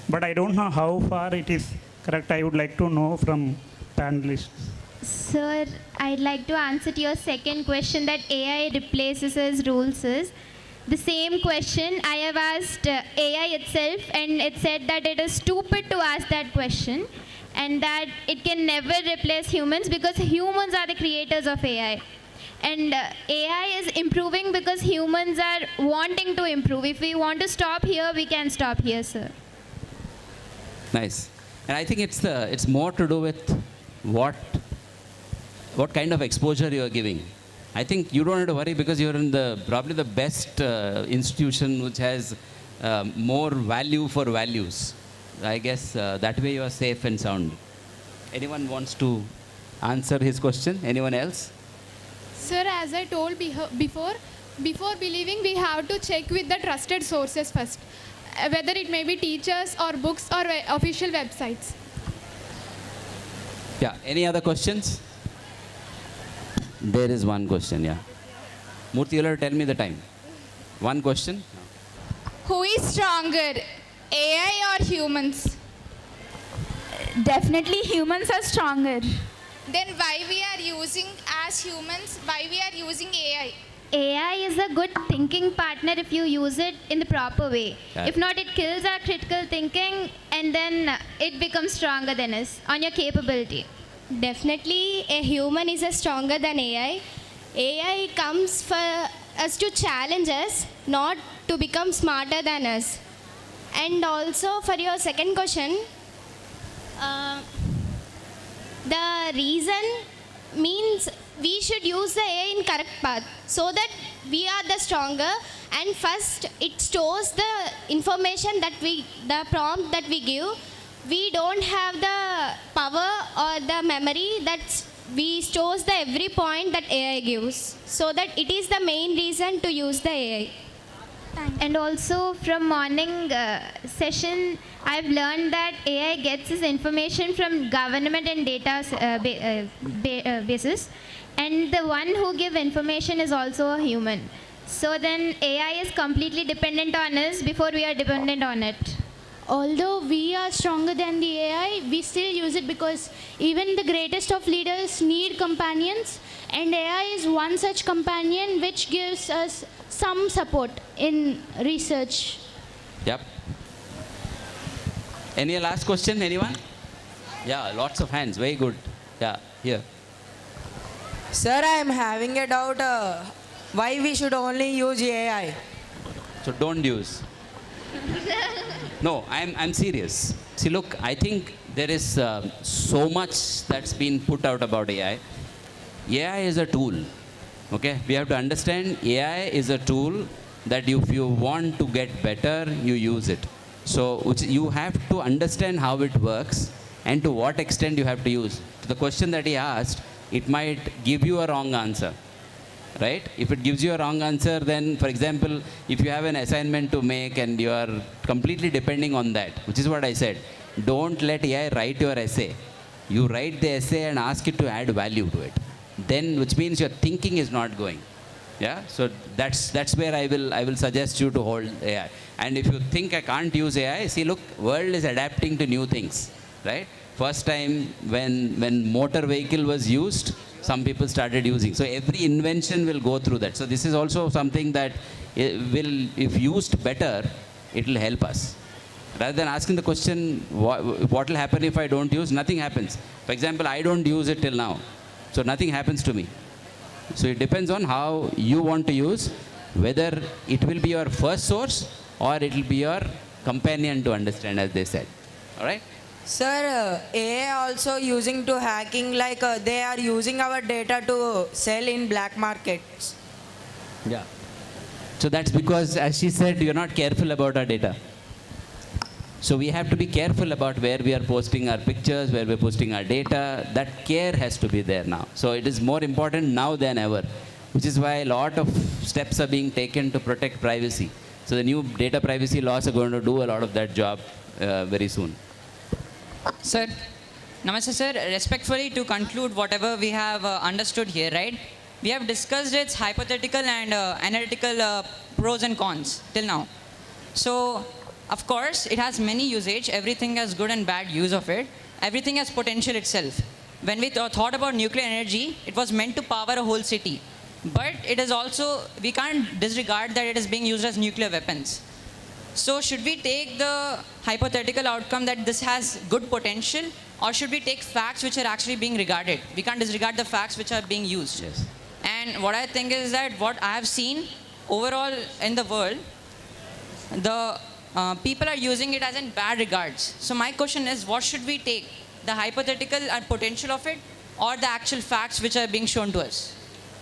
But I don't know how far it is correct. I would like to know from panelists. Sir, I'd like to answer to your second question that AI replaces us, rules us. The same question I have asked AI itself, and it said that it is stupid to ask that question and that it can never replace humans because humans are the creators of AI. And AI is improving because humans are wanting to improve. If we want to stop here, we can stop here, sir. Nice. And I think it's more to do with what kind of exposure you are giving. I think you don't have to worry because you're in probably the best institution which has more value for values. I guess that way you are safe and sound. Anyone wants to answer his question? Anyone else? Sir, as I told before believing, we have to check with the trusted sources first, whether it may be teachers or books or official websites. Yeah. Any other questions? There is one question, yeah. Murthy, you'll have to tell me the time. One question. Who is stronger, AI or humans? Definitely humans are stronger. Then why we are using as humans, why we are using AI? AI is a good thinking partner if you use it in the proper way. Got If it. not, it kills our critical thinking and then it becomes stronger than us on your capability. Definitely, a human is stronger than AI. AI comes for us to challenge us, not to become smarter than us. And also, for your second question, the reason means we should use the AI in correct path so that we are the stronger. And first, it stores the information the prompt that we give. We don't have the power or the memory that we stores the every point that AI gives. So that it is the main reason to use the AI. And also from morning session, I've learned that AI gets its information from government and data basis. And the one who give information is also a human. So then AI is completely dependent on us before we are dependent on it. Although we are stronger than the AI, we still use it because even the greatest of leaders need companions, and AI is one such companion which gives us some support in research. Yep. Any last question? Anyone? Yeah, lots of hands. Very good. Yeah, here. Sir, I am having a doubt why we should only use AI. So don't use. No, I'm serious. See, look, I think there is so much that's been put out about AI. AI is a tool. Okay, we have to understand AI is a tool that if you want to get better, you use it. So you have to understand how it works and to what extent you have to use. To the question that he asked, it might give you a wrong answer. Right? If it gives you a wrong answer, then, for example, if you have an assignment to make and you are completely depending on that, which is what I said, don't let AI write your essay. You write the essay and ask it to add value to it. Then, which means your thinking is not going. Yeah? So that's where I will suggest you to hold AI. And if you think I can't use AI, see, look, world is adapting to new things. Right? first time when motor vehicle was used, some people started using. So every invention will go through that. So this is also something that will, if used better, it will help us. Rather than asking the question, what will happen if I don't use, nothing happens. For example, I don't use it till now. So nothing happens to me. So it depends on how you want to use, whether it will be your first source or it will be your companion to understand, as they said. All right? Sir, AI also using to hacking, like they are using our data to sell in black markets. Yeah. So that's because, as she said, you're not careful about our data. So we have to be careful about where we are posting our pictures, where we're posting our data. That care has to be there now. So it is more important now than ever, which is why a lot of steps are being taken to protect privacy. So the new data privacy laws are going to do a lot of that job very soon. Sir, Namaste sir, respectfully to conclude whatever we have understood here, right? We have discussed its hypothetical and analytical pros and cons till now. So, of course, it has many usage. Everything has good and bad use of it. Everything has potential itself. When we thought about nuclear energy, it was meant to power a whole city. But it is also, we can't disregard that it is being used as nuclear weapons. So should we take the hypothetical outcome that this has good potential, or should we take facts which are actually being regarded? We can't disregard the facts which are being used. Yes. And what I think is that what I have seen overall in the world, the people are using it as in bad regards. So my question is, what should we take? The hypothetical and potential of it, or the actual facts which are being shown to us?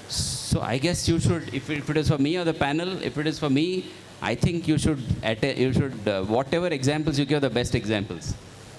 So I guess you should, if it is for me or the panel, if it is for me, I think you should, whatever examples you give, the best examples.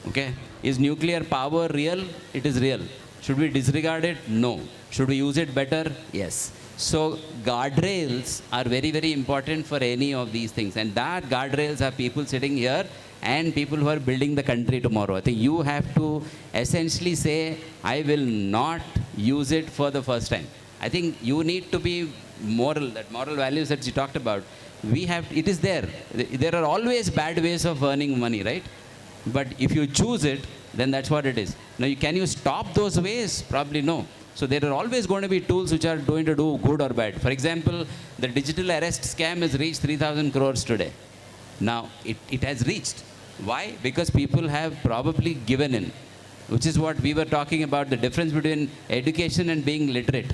Okay? Is nuclear power real? It is real. Should we disregard it? No. Should we use it better? Yes. So guardrails are very, very important for any of these things. And that guardrails are people sitting here and people who are building the country tomorrow. I think you have to essentially say, I will not use it for the first time. I think you need to be moral, that moral values that you talked about. It is there. There are always bad ways of earning money, right? But if you choose it, then that's what it is. Now, can you stop those ways? Probably no. So there are always going to be tools which are going to do good or bad. For example, the digital arrest scam has reached 3,000 crores today. Now, it has reached. Why? Because people have probably given in, which is what we were talking about, the difference between education and being literate.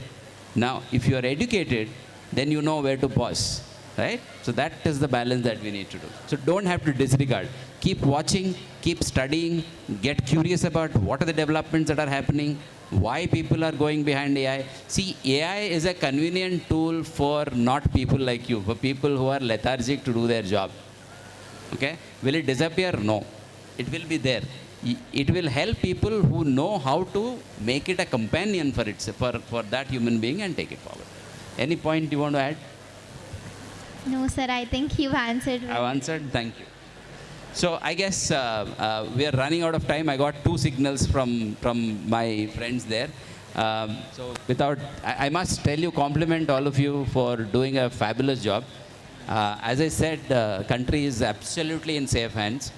Now, if you are educated, then you know where to pause, right? So that is the balance that we need to do. So don't have to disregard. Keep watching, keep studying, get curious about what are the developments that are happening, why people are going behind AI. See, AI is a convenient tool for not people like you, for people who are lethargic to do their job. Okay? Will it disappear? No. It will be there. It will help people who know how to make it a companion for that human being and take it forward. Any point you want to add? No, sir, I think you've answered. I've answered. Thank you. So I guess we are running out of time. I got 2 signals from my friends there. So I must tell you, compliment all of you for doing a fabulous job. As I said, the country is absolutely in safe hands.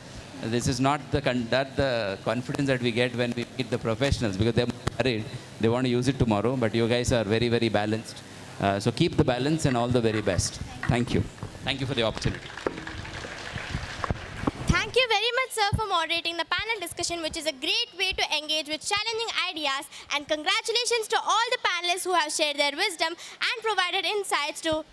This is not the confidence that we get when we meet the professionals, because they're worried. They want to use it tomorrow, but you guys are very, very balanced. So keep the balance and all the very best. Thank you. Thank you for the opportunity. Thank you very much, sir, for moderating the panel discussion, which is a great way to engage with challenging ideas. And congratulations to all the panelists who have shared their wisdom and provided insights to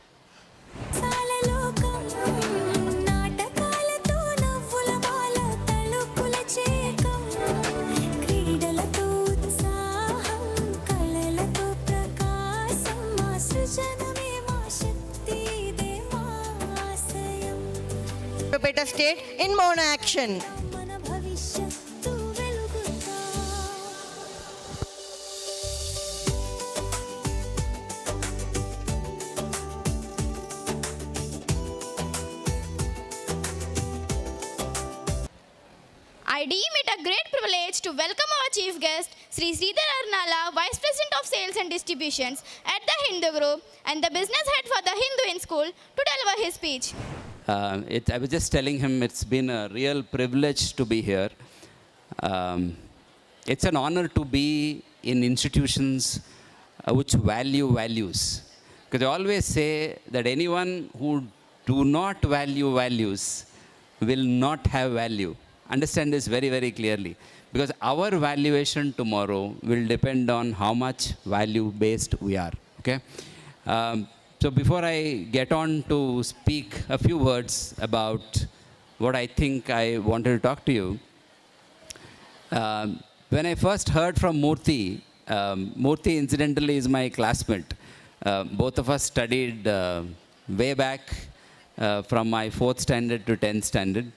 Peta state in mono action. I deem it a great privilege to welcome our chief guest, Sri Sridhar Arnala, Vice President of Sales and Distributions at the Hindu Group and the business head for the Hindu in School, to deliver his speech. I was just telling him it's been a real privilege to be here. it's an honor to be in institutions which value values. Because I always say that anyone who do not value values will not have value. Understand this very, very clearly. Because our valuation tomorrow will depend on how much value-based we are. Okay? So before I get on to speak a few words about what I think I wanted to talk to you, when I first heard from Murthy, Murthy incidentally is my classmate. Both of us studied way back from my 4th standard to 10th standard.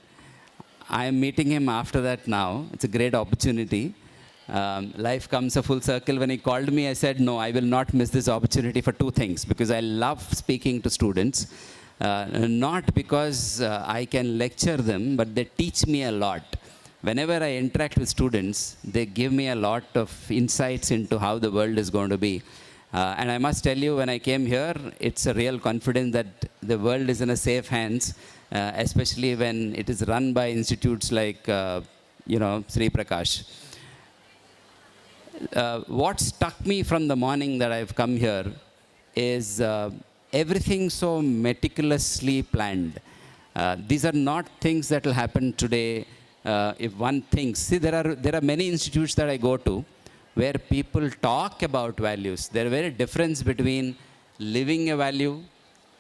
I am meeting him after that now. It's a great opportunity. Life comes a full circle. When he called me, I said, no, I will not miss this opportunity for 2 things. Because I love speaking to students. Not because I can lecture them, but they teach me a lot. Whenever I interact with students, they give me a lot of insights into how the world is going to be. And I must tell you, when I came here, it's a real confidence that the world is in a safe hands, especially when it is run by institutes like, Sri Prakash. What struck me from the morning that I've come here is everything so meticulously planned. These are not things that will happen today if one thinks. See, there are many institutes that I go to where people talk about values. There is a very difference between living a value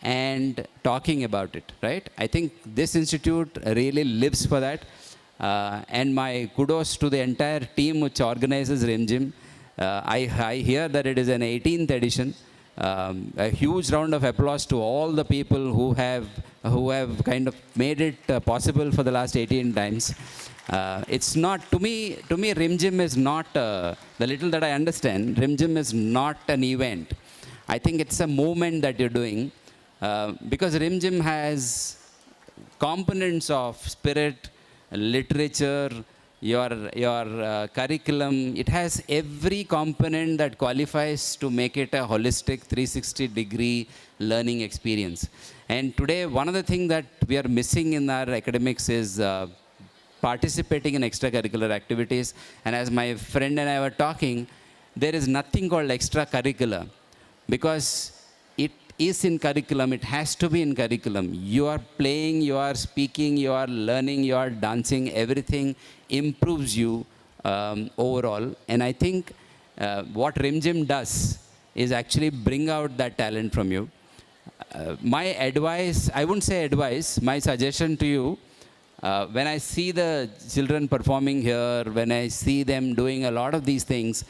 and talking about it, right? I think this institute really lives for that. And my kudos to the entire team which organizes RimZhim. I hear that it is an 18th edition. A huge round of applause to all the people who have kind of made it possible for the last 18 times. It's not, to me RimZhim is not, the little that I understand, RimZhim is not an event. I think it's a movement that you're doing because RimZhim has components of spirit, literature, your curriculum. It has every component that qualifies to make it a holistic 360-degree learning experience. And today, one of the things that we are missing in our academics is participating in extracurricular activities. And as my friend and I were talking, there is nothing called extracurricular because it is in curriculum. It has to be in curriculum. You are playing, you are speaking, you are learning, you are dancing. Everything improves you overall. And I think what RimZhim does is actually bring out that talent from you. My advice, I wouldn't say advice, my suggestion to you, when I see the children performing here, when I see them doing a lot of these things,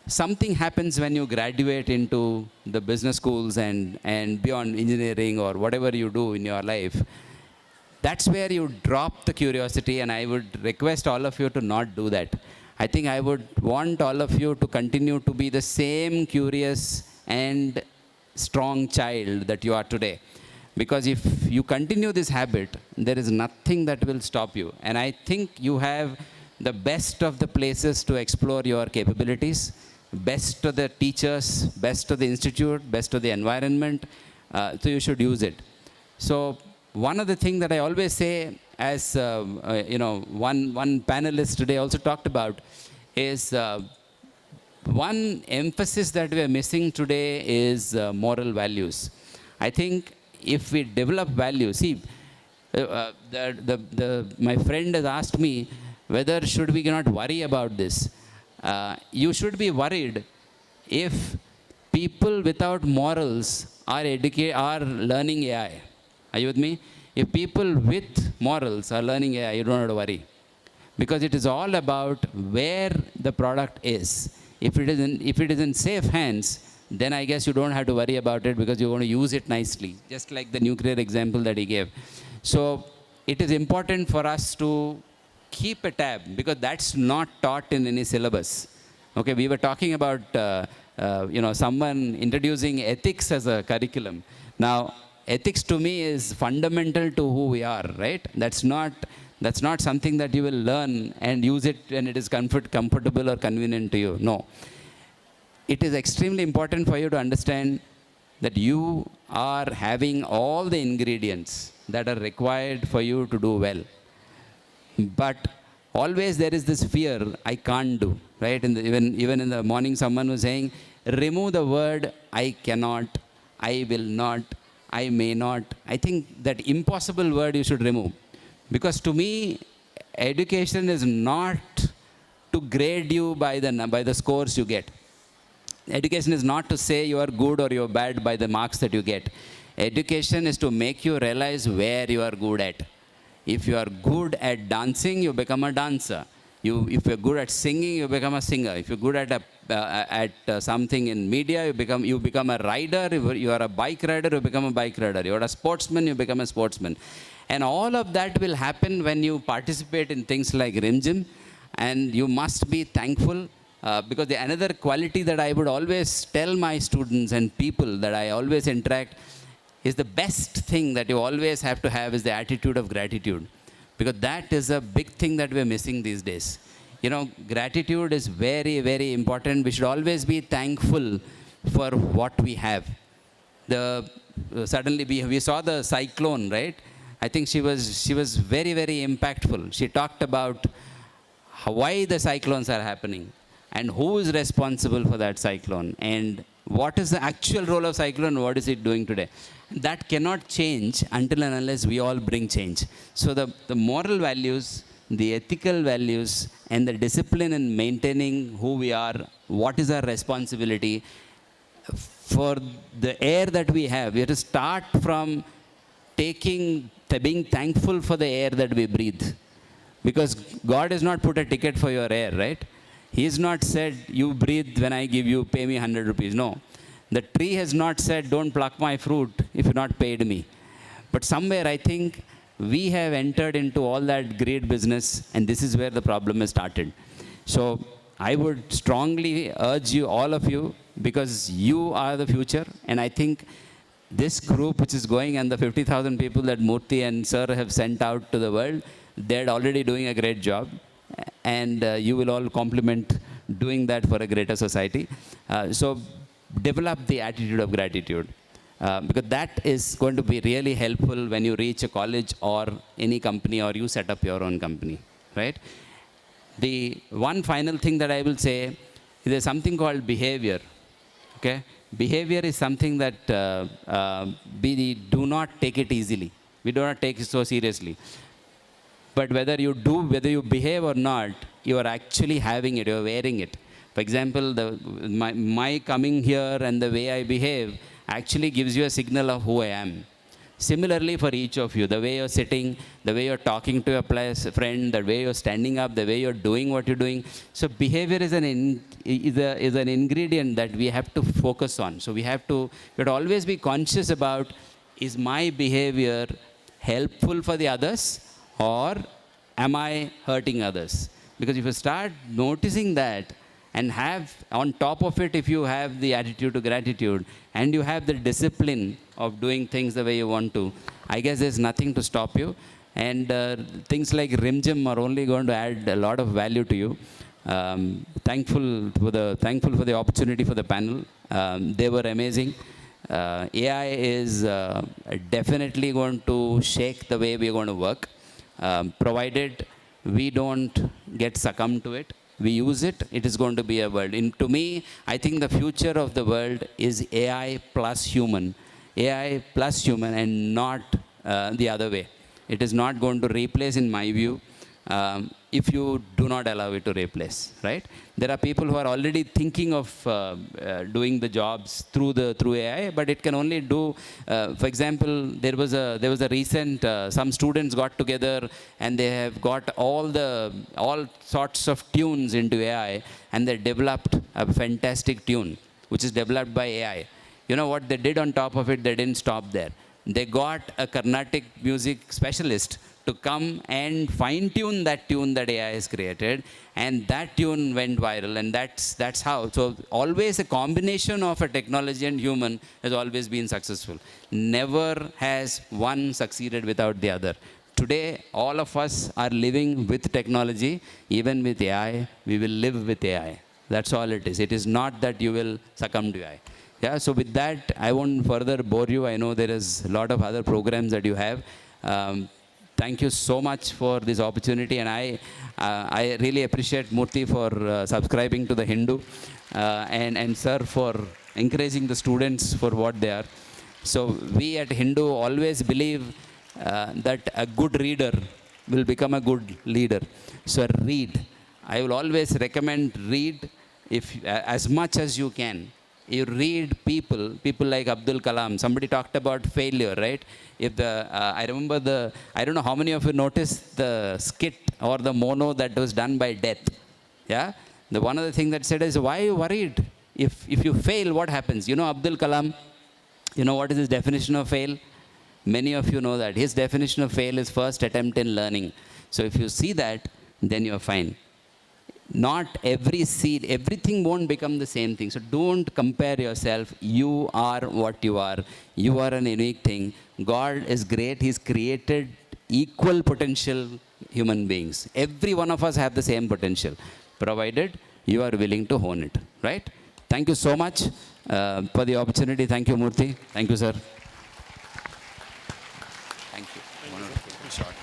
something happens when you graduate into the business schools and beyond engineering or whatever you do in your life. That's where you drop the curiosity, and I would request all of you to not do that. I think I would want all of you to continue to be the same curious and strong child that you are today. Because if you continue this habit, there is nothing that will stop you. And I think you have the best of the places to explore your capabilities, best of the teachers, best of the institute, best of the environment. So you should use it. So one of the things that I always say, as one panelist today also talked about, is one emphasis that we are missing today is moral values. I think if we develop values, see, my friend has asked me whether should we not worry about this. You should be worried if people without morals are learning AI. Are you with me? If people with morals are learning AI, you don't have to worry. Because it is all about where the product is. If it is in safe hands, then I guess you don't have to worry about it because you're going to use it nicely, just like the nuclear example that he gave. So it is important for us to keep a tab because that's not taught in any syllabus. Okay, we were talking about someone introducing ethics as a curriculum. Now, ethics to me is fundamental to who we are, right? That's not something that you will learn and use it when it is comfortable or convenient to you. No. It is extremely important for you to understand that you are having all the ingredients that are required for you to do well. But always there is this fear, I can't do, right? Even in the morning, someone was saying, remove the word I cannot, I will not, I may not. I think that impossible word you should remove. Because to me, education is not to grade you by the scores you get. Education is not to say you are good or you are bad by the marks that you get. Education is to make you realize where you are good at. If you are good at dancing, you become a dancer. If you're good at singing, you become a singer. If you're good at something in media, you become a rider. If you are a bike rider, you become a bike rider. You are a sportsman, you become a sportsman. And all of that will happen when you participate in things like RimZhim. And you must be thankful because another quality that I would always tell my students and people that I always interact is the best thing that you always have to have is the attitude of gratitude. Because that is a big thing that we're missing these days. You know, gratitude is very, very important. We should always be thankful for what we have. Suddenly we saw the cyclone, right? I think she was very, very impactful. She talked about why the cyclones are happening and who is responsible for that cyclone and what is the actual role of cyclone, what is it doing today. That cannot change until and unless we all bring change. So the moral values, the ethical values, and the discipline in maintaining who we are, what is our responsibility for the air that we have. We have to start from being thankful for the air that we breathe. Because God has not put a ticket for your air, right? He has not said, you breathe when I give you, pay me 100 rupees. No. The tree has not said, don't pluck my fruit if you not paid me. But somewhere I think we have entered into all that greed business, and this is where the problem has started. So I would strongly urge you, all of you, because you are the future, and I think this group which is going and the 50,000 people that Murthy and Sir have sent out to the world, they're already doing a great job, and you will all compliment doing that for a greater society. So develop the attitude of gratitude, because that is going to be really helpful when you reach a college or any company or you set up your own company, right? The one final thing that I will say is there's something called behavior, okay? Behavior is something that we do not take it easily. We do not take it so seriously. But whether you behave or not, you are actually having it, you are wearing it. For example, my coming here and the way I behave actually gives you a signal of who I am. Similarly for each of you, the way you're sitting, the way you're talking to your friend, the way you're standing up, the way you're doing what you're doing. So behavior is an ingredient that we have to focus on. So we have to always be conscious about, is my behavior helpful for the others or am I hurting others? Because if you start noticing that and have on top of it, if you have the attitude of gratitude and you have the discipline of doing things the way you want to, I guess there's nothing to stop you. And things like RimZhim are only going to add a lot of value to you. Thankful for the opportunity for the panel. They were amazing. AI is definitely going to shake the way we're going to work, provided we don't get succumbed to it. We use it, it is going to be a world. To me, I think the future of the world is AI plus human. AI plus human and not the other way. It is not going to replace, in my view, if you do not allow it to replace, right? There are people who are already thinking of doing the jobs through AI, but it can only do, for example, there was a recent, some students got together and they have got all sorts of tunes into AI, and they developed a fantastic tune, which is developed by AI. You know what they did on top of it? They didn't stop there. They got a Carnatic music specialist to come and fine-tune that tune that AI has created, and that tune went viral, and that's how. So always a combination of a technology and human has always been successful. Never has one succeeded without the other. Today, all of us are living with technology. Even with AI, we will live with AI. That's all it is. It is not that you will succumb to AI. Yeah, so with that, I won't further bore you. I know there is a lot of other programs that you have. thank you so much for this opportunity, and I really appreciate Murthy for subscribing to the Hindu, and sir for encouraging the students for what they are. So we at Hindu always believe that a good reader will become a good leader. So read. I will always recommend read if as much as you can. You read people like Abdul Kalam. Somebody talked about failure, right? If I remember I don't know how many of you noticed the skit or the mono that was done by Death. Yeah? One of the things that said is, why are you worried? If you fail, what happens? You know Abdul Kalam, you know what is his definition of fail? Many of you know that. His definition of fail is first attempt in learning. So if you see that, then you're fine. Not every seed, everything won't become the same thing. So don't compare yourself. You are what you are. You are an unique thing. God is great. He's created equal potential human beings. Every one of us have the same potential, provided you are willing to hone it, right? Thank you so much for the opportunity. Thank you, Murthy. Thank you, sir. Thank you. Short.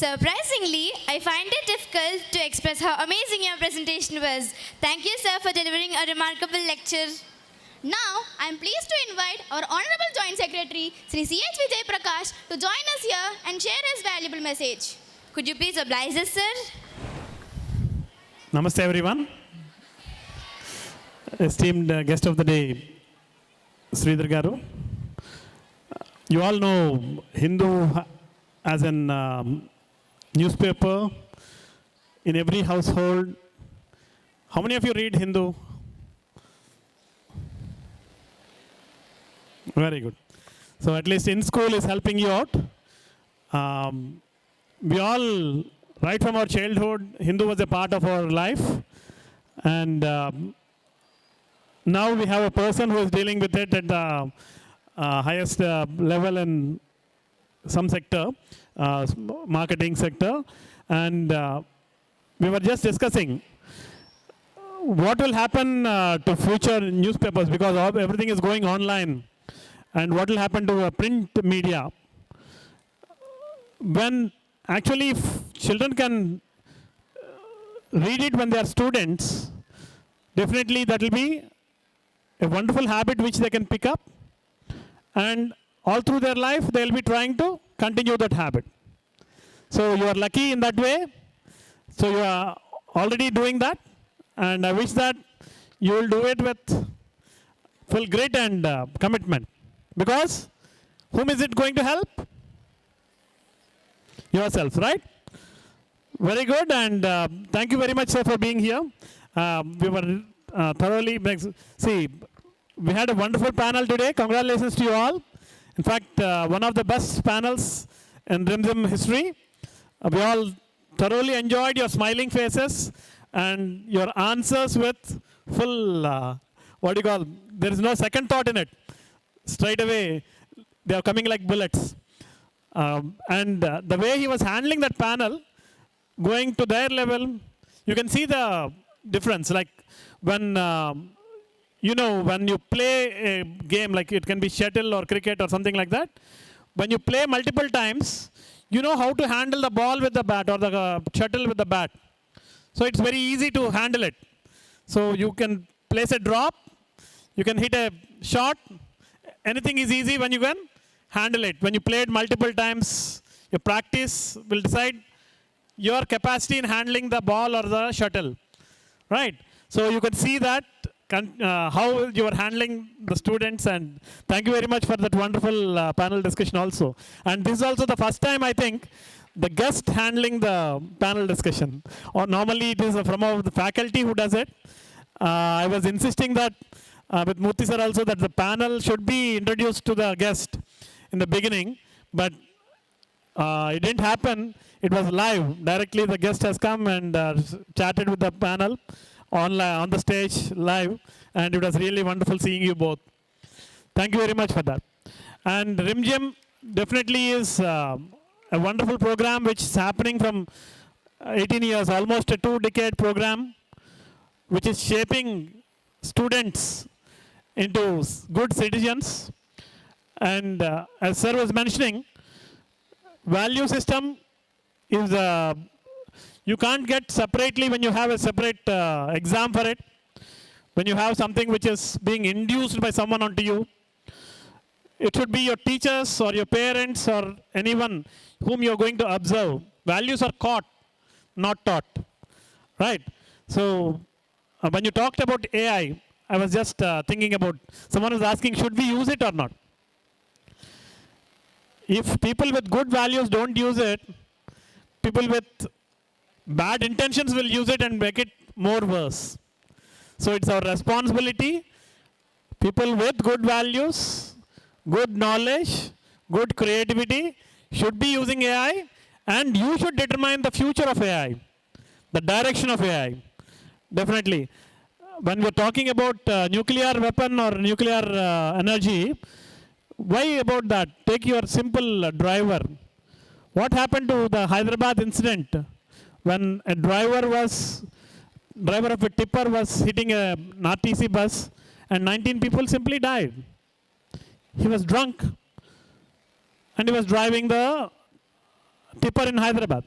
Surprisingly, I find it difficult to express how amazing your presentation was. Thank you, sir, for delivering a remarkable lecture. Now, I am pleased to invite our Honorable Joint Secretary, Sri C.H. Vijay Prakash, to join us here and share his valuable message. Could you please oblige us, sir? Namaste, everyone. Esteemed guest of the day, Sridhar Garu. You all know Hindu as an newspaper in every household. How many of you read Hindu? Very good. So at least in school is helping you out. We all, right from our childhood, Hindu was a part of our life. And now we have a person who is dealing with it at the highest level in some sector, marketing sector. And we were just discussing what will happen to future newspapers, because everything is going online. And what will happen to print media? When actually if children can read it when they are students, definitely that will be a wonderful habit which they can pick up. And all through their life, they will be trying to continue that habit. So you are lucky in that way. So you are already doing that. And I wish that you will do it with full grit and commitment. Because whom is it going to help? Yourself, right? Very good, and thank you very much, sir, for being here. We were thoroughly, see, we had a wonderful panel today. Congratulations to you all. In fact, one of the best panels in RimZhim history. We all thoroughly enjoyed your smiling faces and your answers with full, what do you call, there is no second thought in it. Straight away, they are coming like bullets. And the way he was handling that panel, going to their level, you can see the difference. Like when, you know, when you play a game, like it can be shuttle or cricket or something like that, when you play multiple times, you know how to handle the ball with the bat or the shuttle with the bat. So it's very easy to handle it. So you can place a drop, you can hit a shot. Anything is easy when you can handle it. When you play it multiple times, your practice will decide your capacity in handling the ball or the shuttle, right? So you can see that how you are handling the students, and thank you very much for that wonderful panel discussion also. And this is also the first time, I think, the guest handling the panel discussion. Or normally it is from the faculty who does it. I was insisting that with Murthy sir also, that the panel should be introduced to the guest in the beginning, but it didn't happen. It was live. Directly the guest has come and chatted with the panel on the stage live, and it was really wonderful seeing you both. Thank you very much for that. And RimZhim definitely is a wonderful program which is happening from 18 years, almost a 2-decade program, which is shaping students into good citizens. And as sir was mentioning, value system is you can't get separately when you have a separate exam for it. When you have something which is being induced by someone onto you, it should be your teachers or your parents or anyone whom you are going to observe. Values are caught, not taught. Right? So when you talked about AI, I was just thinking about, someone was asking, should we use it or not? If people with good values don't use it, people with bad intentions will use it and make it more worse. So it's our responsibility. People with good values, good knowledge, good creativity should be using AI, and you should determine the future of AI, the direction of AI. Definitely. When we're talking about nuclear weapon or nuclear energy, why about that? Take your simple driver. What happened to the Hyderabad incident when a driver of a tipper was hitting an RTC bus and 19 people simply died? He was drunk and he was driving the tipper in Hyderabad.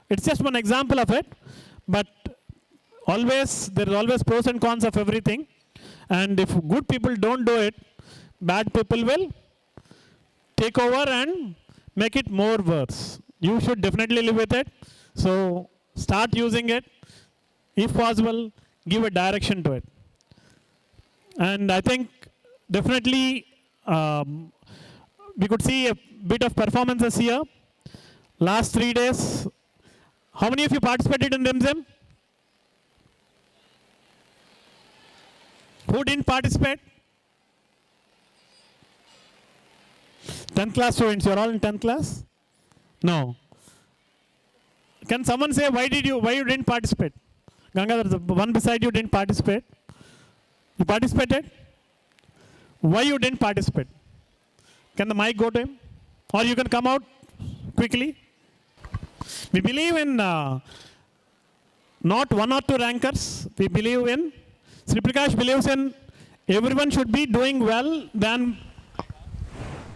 It's just one example of it, but there is always pros and cons of everything. And if good people don't do it, bad people will take over and make it more worse. You should definitely live with it. So start using it. If possible, give a direction to it. And I think definitely we could see a bit of performances here. Last 3 days, how many of you participated in RimZhim? Who didn't participate? 10th class students, you're all in 10th class? No. Can someone say why you didn't participate? Gangadhar, the one beside you didn't participate. You participated? Why you didn't participate? Can the mic go to him? Or you can come out quickly. We believe in not 1 or 2 rankers. We believe in, Sri Prakash believes in everyone should be doing well. Then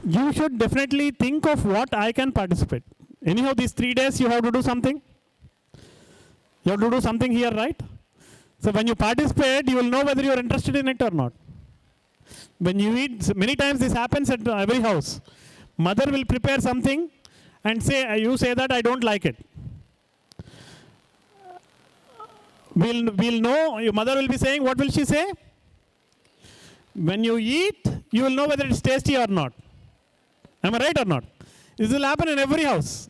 you should definitely think of what I can participate. Anyhow, these 3 days you have to do something. You have to do something here, right? So when you participate, you will know whether you are interested in it or not. When you eat, many times this happens at every house. Mother will prepare something and you say that I don't like it. We'll know, your mother will be saying, what will she say? When you eat, you will know whether it's tasty or not. Am I right or not? This will happen in every house.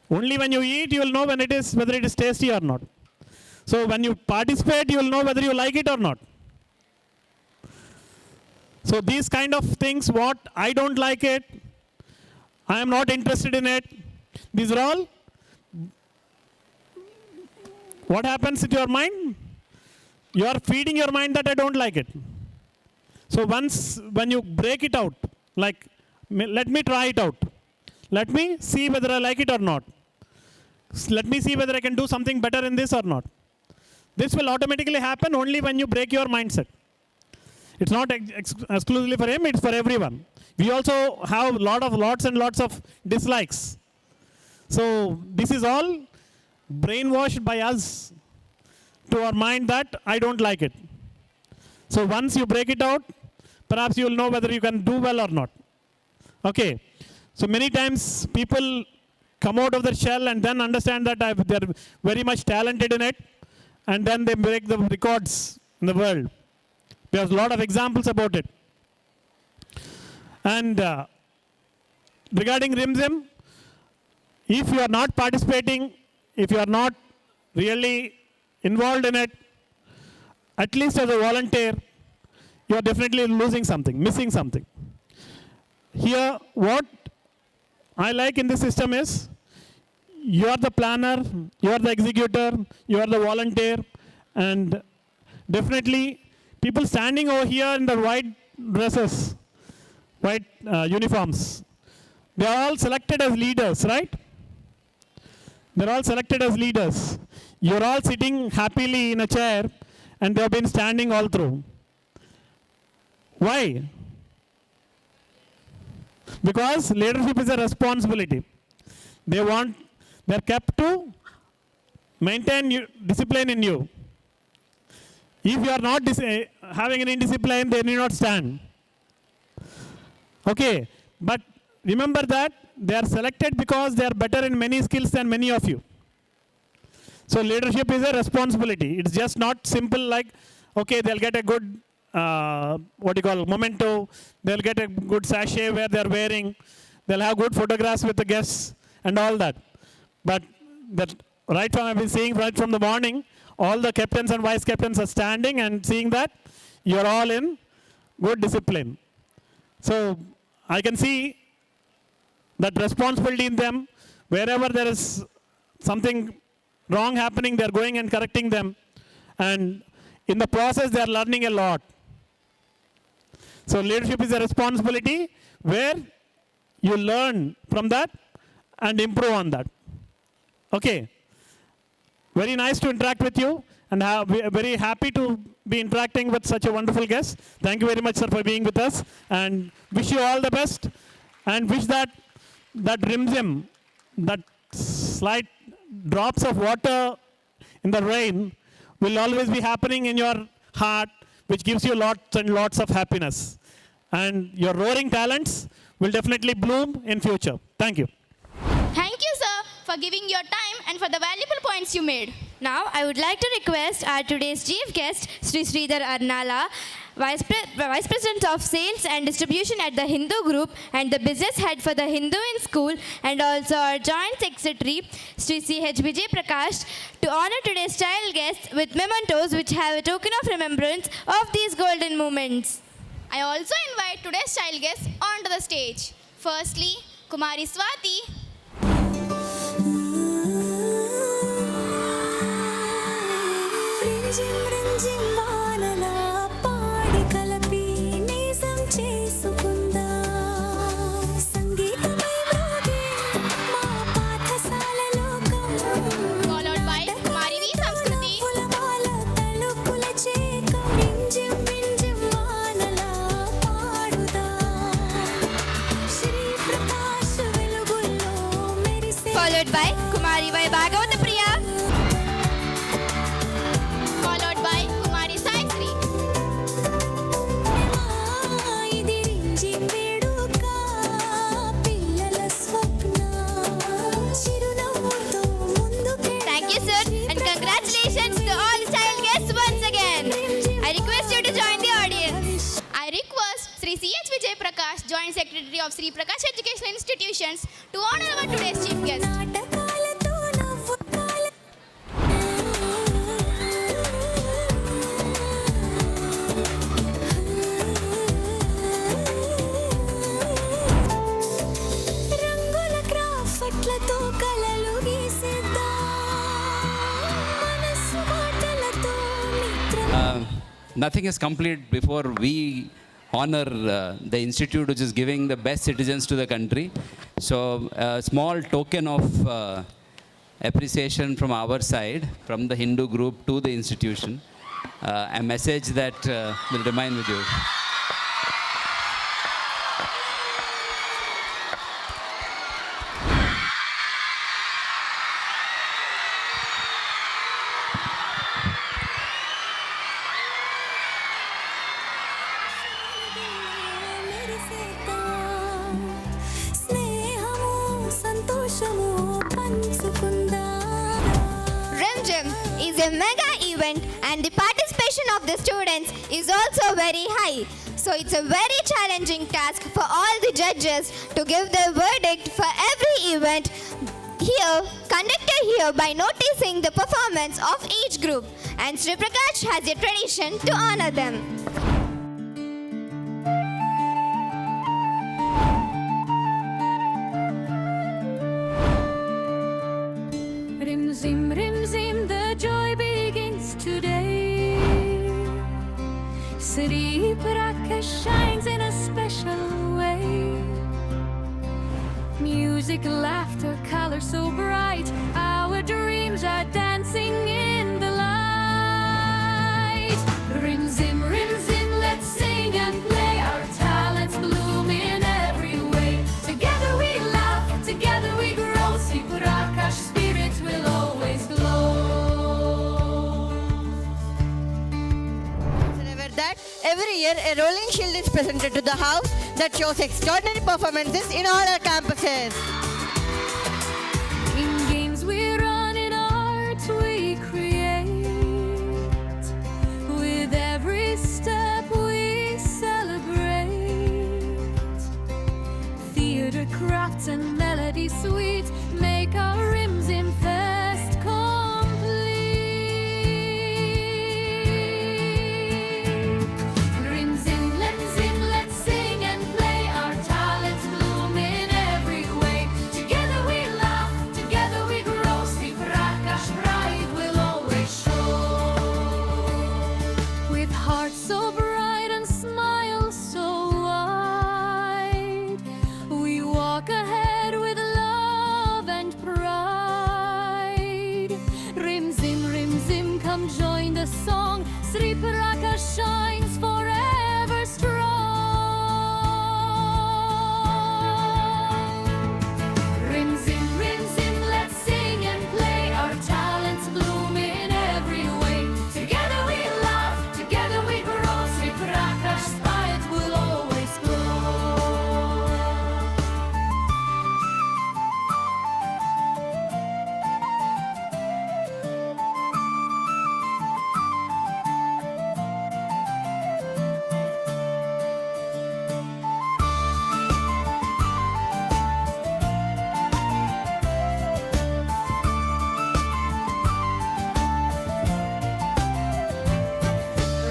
Only when you eat, you will know whether it is tasty or not. So when you participate, you will know whether you like it or not. So these kind of things, what I don't like it, I am not interested in it. These are all, what happens in your mind? You are feeding your mind that I don't like it. So when you break it out, like, let me try it out. Let me see whether I like it or not. Let me see whether I can do something better in this or not. This will automatically happen only when you break your mindset. It's not exclusively for him, it's for everyone. We also have lots and lots of dislikes. So this is all brainwashed by us to our mind that I don't like it. So once you break it out, perhaps you will know whether you can do well or not. Okay. So many times people come out of their shell and then understand that they're very much talented in it, and then they break the records in the world. There's a lot of examples about it. And regarding RimZhim, if you are not participating, if you are not really involved in it, at least as a volunteer, you are definitely losing something, missing something. Here, what I like in this system is, you are the planner, you are the executor, you are the volunteer, and definitely people standing over here in the white dresses, white uniforms, they are all selected as leaders, right? They're all selected as leaders. You're all sitting happily in a chair and they have been standing all through. Why? Because leadership is a responsibility. They're kept to maintain discipline in you. If you are not having any discipline, then you not stand. Okay, but remember that they are selected because they are better in many skills than many of you. So leadership is a responsibility. It's just not simple like, okay, they'll get a good, memento. They'll get a good sachet where they're wearing. They'll have good photographs with the guests and all that. But that I've been seeing right from the morning, all the captains and vice captains are standing and seeing that you're all in good discipline. So I can see that responsibility in them. Wherever there is something wrong happening, they're going and correcting them. And in the process, they're learning a lot. So leadership is a responsibility where you learn from that and improve on that. Okay. Very nice to interact with you, and we are very happy to be interacting with such a wonderful guest. Thank you very much, sir, for being with us, and wish you all the best, and wish that RimZhim, that slight drops of water in the rain, will always be happening in your heart, which gives you lots and lots of happiness. And your roaring talents will definitely bloom in future. Thank you. Thank you, sir, for giving your time and for the valuable points you made. Now, I would like to request our today's chief guest, Sri Sridhar Arnala, Vice President of Sales and Distribution at the Hindu Group and the Business Head for the Hindu in School, and also our Joint Secretary, Sri C.H. Vijay Prakash, to honor today's child guests with mementos which have a token of remembrance of these golden moments. I also invite today's child guests onto the stage. Firstly, Kumari Swati. Followed by Kumari V. Samskruti. Followed by Kumari V. Bhagavata Priya. Followed by Kumari Sai Sri. Thank you, sir, and congratulations to all the child guests once again. I request you to join the audience. I request Sri C.H. Vijay Prakash, Joint Secretary of Sri Prakash Educational Institutions, to honor our today's chief guest. Nothing is complete before we honor the institute which is giving the best citizens to the country. So a small token of appreciation from our side, from the Hindu group to the institution, a message that will remain with you. RimZhim is a mega event and the participation of the students is also very high. So it's a very challenging task for all the judges to give their verdict for every event conducted here by noticing the performance of each group. And Sri Prakash has a tradition to honor them. RimZhim, RimZhim, the joy begins today. Sri Prakash shines in a special way. Music, laughter, color so bright. Our dreams are dancing in the light. RimZhim, RimZhim, let's sing and play. Every year, a rolling shield is presented to the house that shows extraordinary performances in all our campuses. In games we run, in art we create. With every step we celebrate. Theater, crafts and melody sweet make our RimZhim fest complete. RimZhim, let's sing and play. Our talents bloom in every way. Together we laugh, together we grow. Sri Prakash bright will always show. With hearts so bright and smiles so wide, we walk ahead with love and pride. RimZhim, RimZhim, come join the song. Sri Prakash shines forever strong. RimZhim, RimZhim, let's sing and play. Our talents bloom in every way. Together we laugh, together we grow. Sri Prakash light will always glow.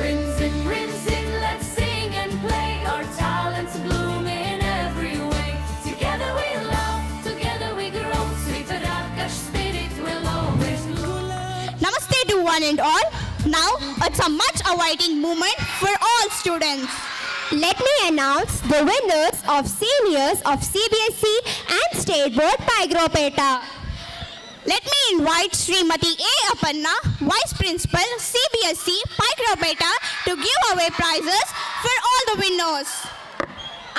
RimZhim, RimZhim, let's sing and play. Our talents bloom in every way. Together we laugh, together we grow. Sri Prakash spirit will always glow. Namaste to one and all. Now, it's a much awaiting moment for all students. Let me announce the winners of seniors of CBSE and State Board Pagropeta. Let me invite Srimati A. Aparna, Vice Principal, CBSE, Pagropeta, to give away prizes for all the winners.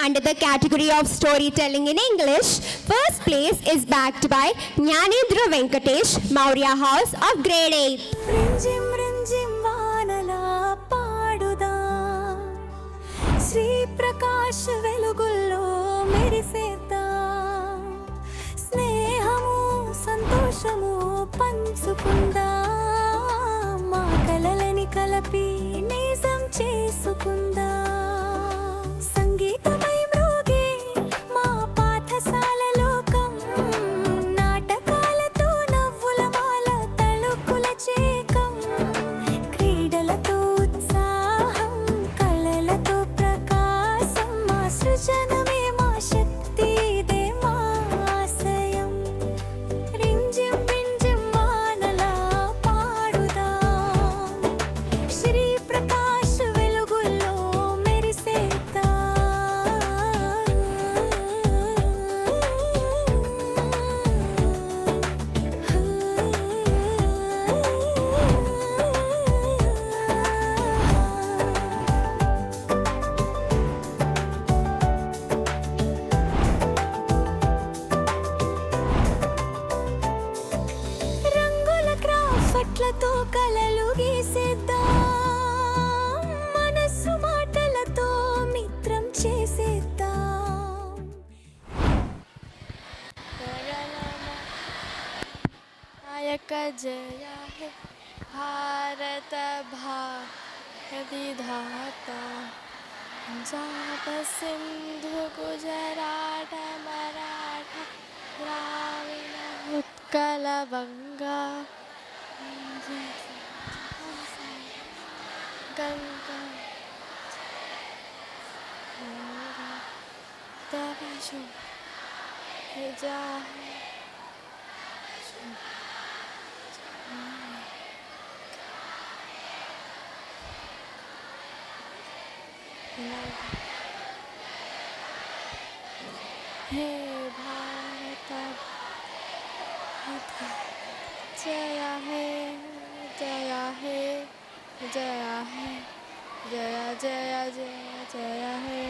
Under the category of storytelling in English, first place is backed by Jnanendra Venkatesh, Maurya House of Grade 8. RimZhim, RimZhim, వానలా పాడుదాం. Shri Prakash వెలుగుల్లో మెరిసేద్దాం. స్నేహము సంతోషము పంచుకుందాం. మా కలలని కలపి నిజం చేసుకుందాం. సంగీతమై మ్రోగే మా పాఠశాల లోకం. నాటకాలతో నవ్వుల మాల తళుకుల చేకం. క్రీడలతో ఉత్సాహం, కళలతో ప్రకాశం. మా సృజనమే మా శక్తి, ఇదే మా ఆశయం. రింజిం రింజిం వానలా పాడుదాం. శ్రీ ప్రకాశ్ వెలుగుల్లో మెరిసేద్దాం. రంగుల క్రాఫ్ట్లతో కలలు గీసేద్దాం. మనసు మాటలతో మిత్రం చేసేద్దాం. నాయక జయ హే భారత విధాత. పంజాబ సింధు గుజరాట మరాఠ ద్రావిడ ఉత్కల బంగా గంగా తవిషు జా हे भारत जय हे जय हे जय हे जय जय जय जय हे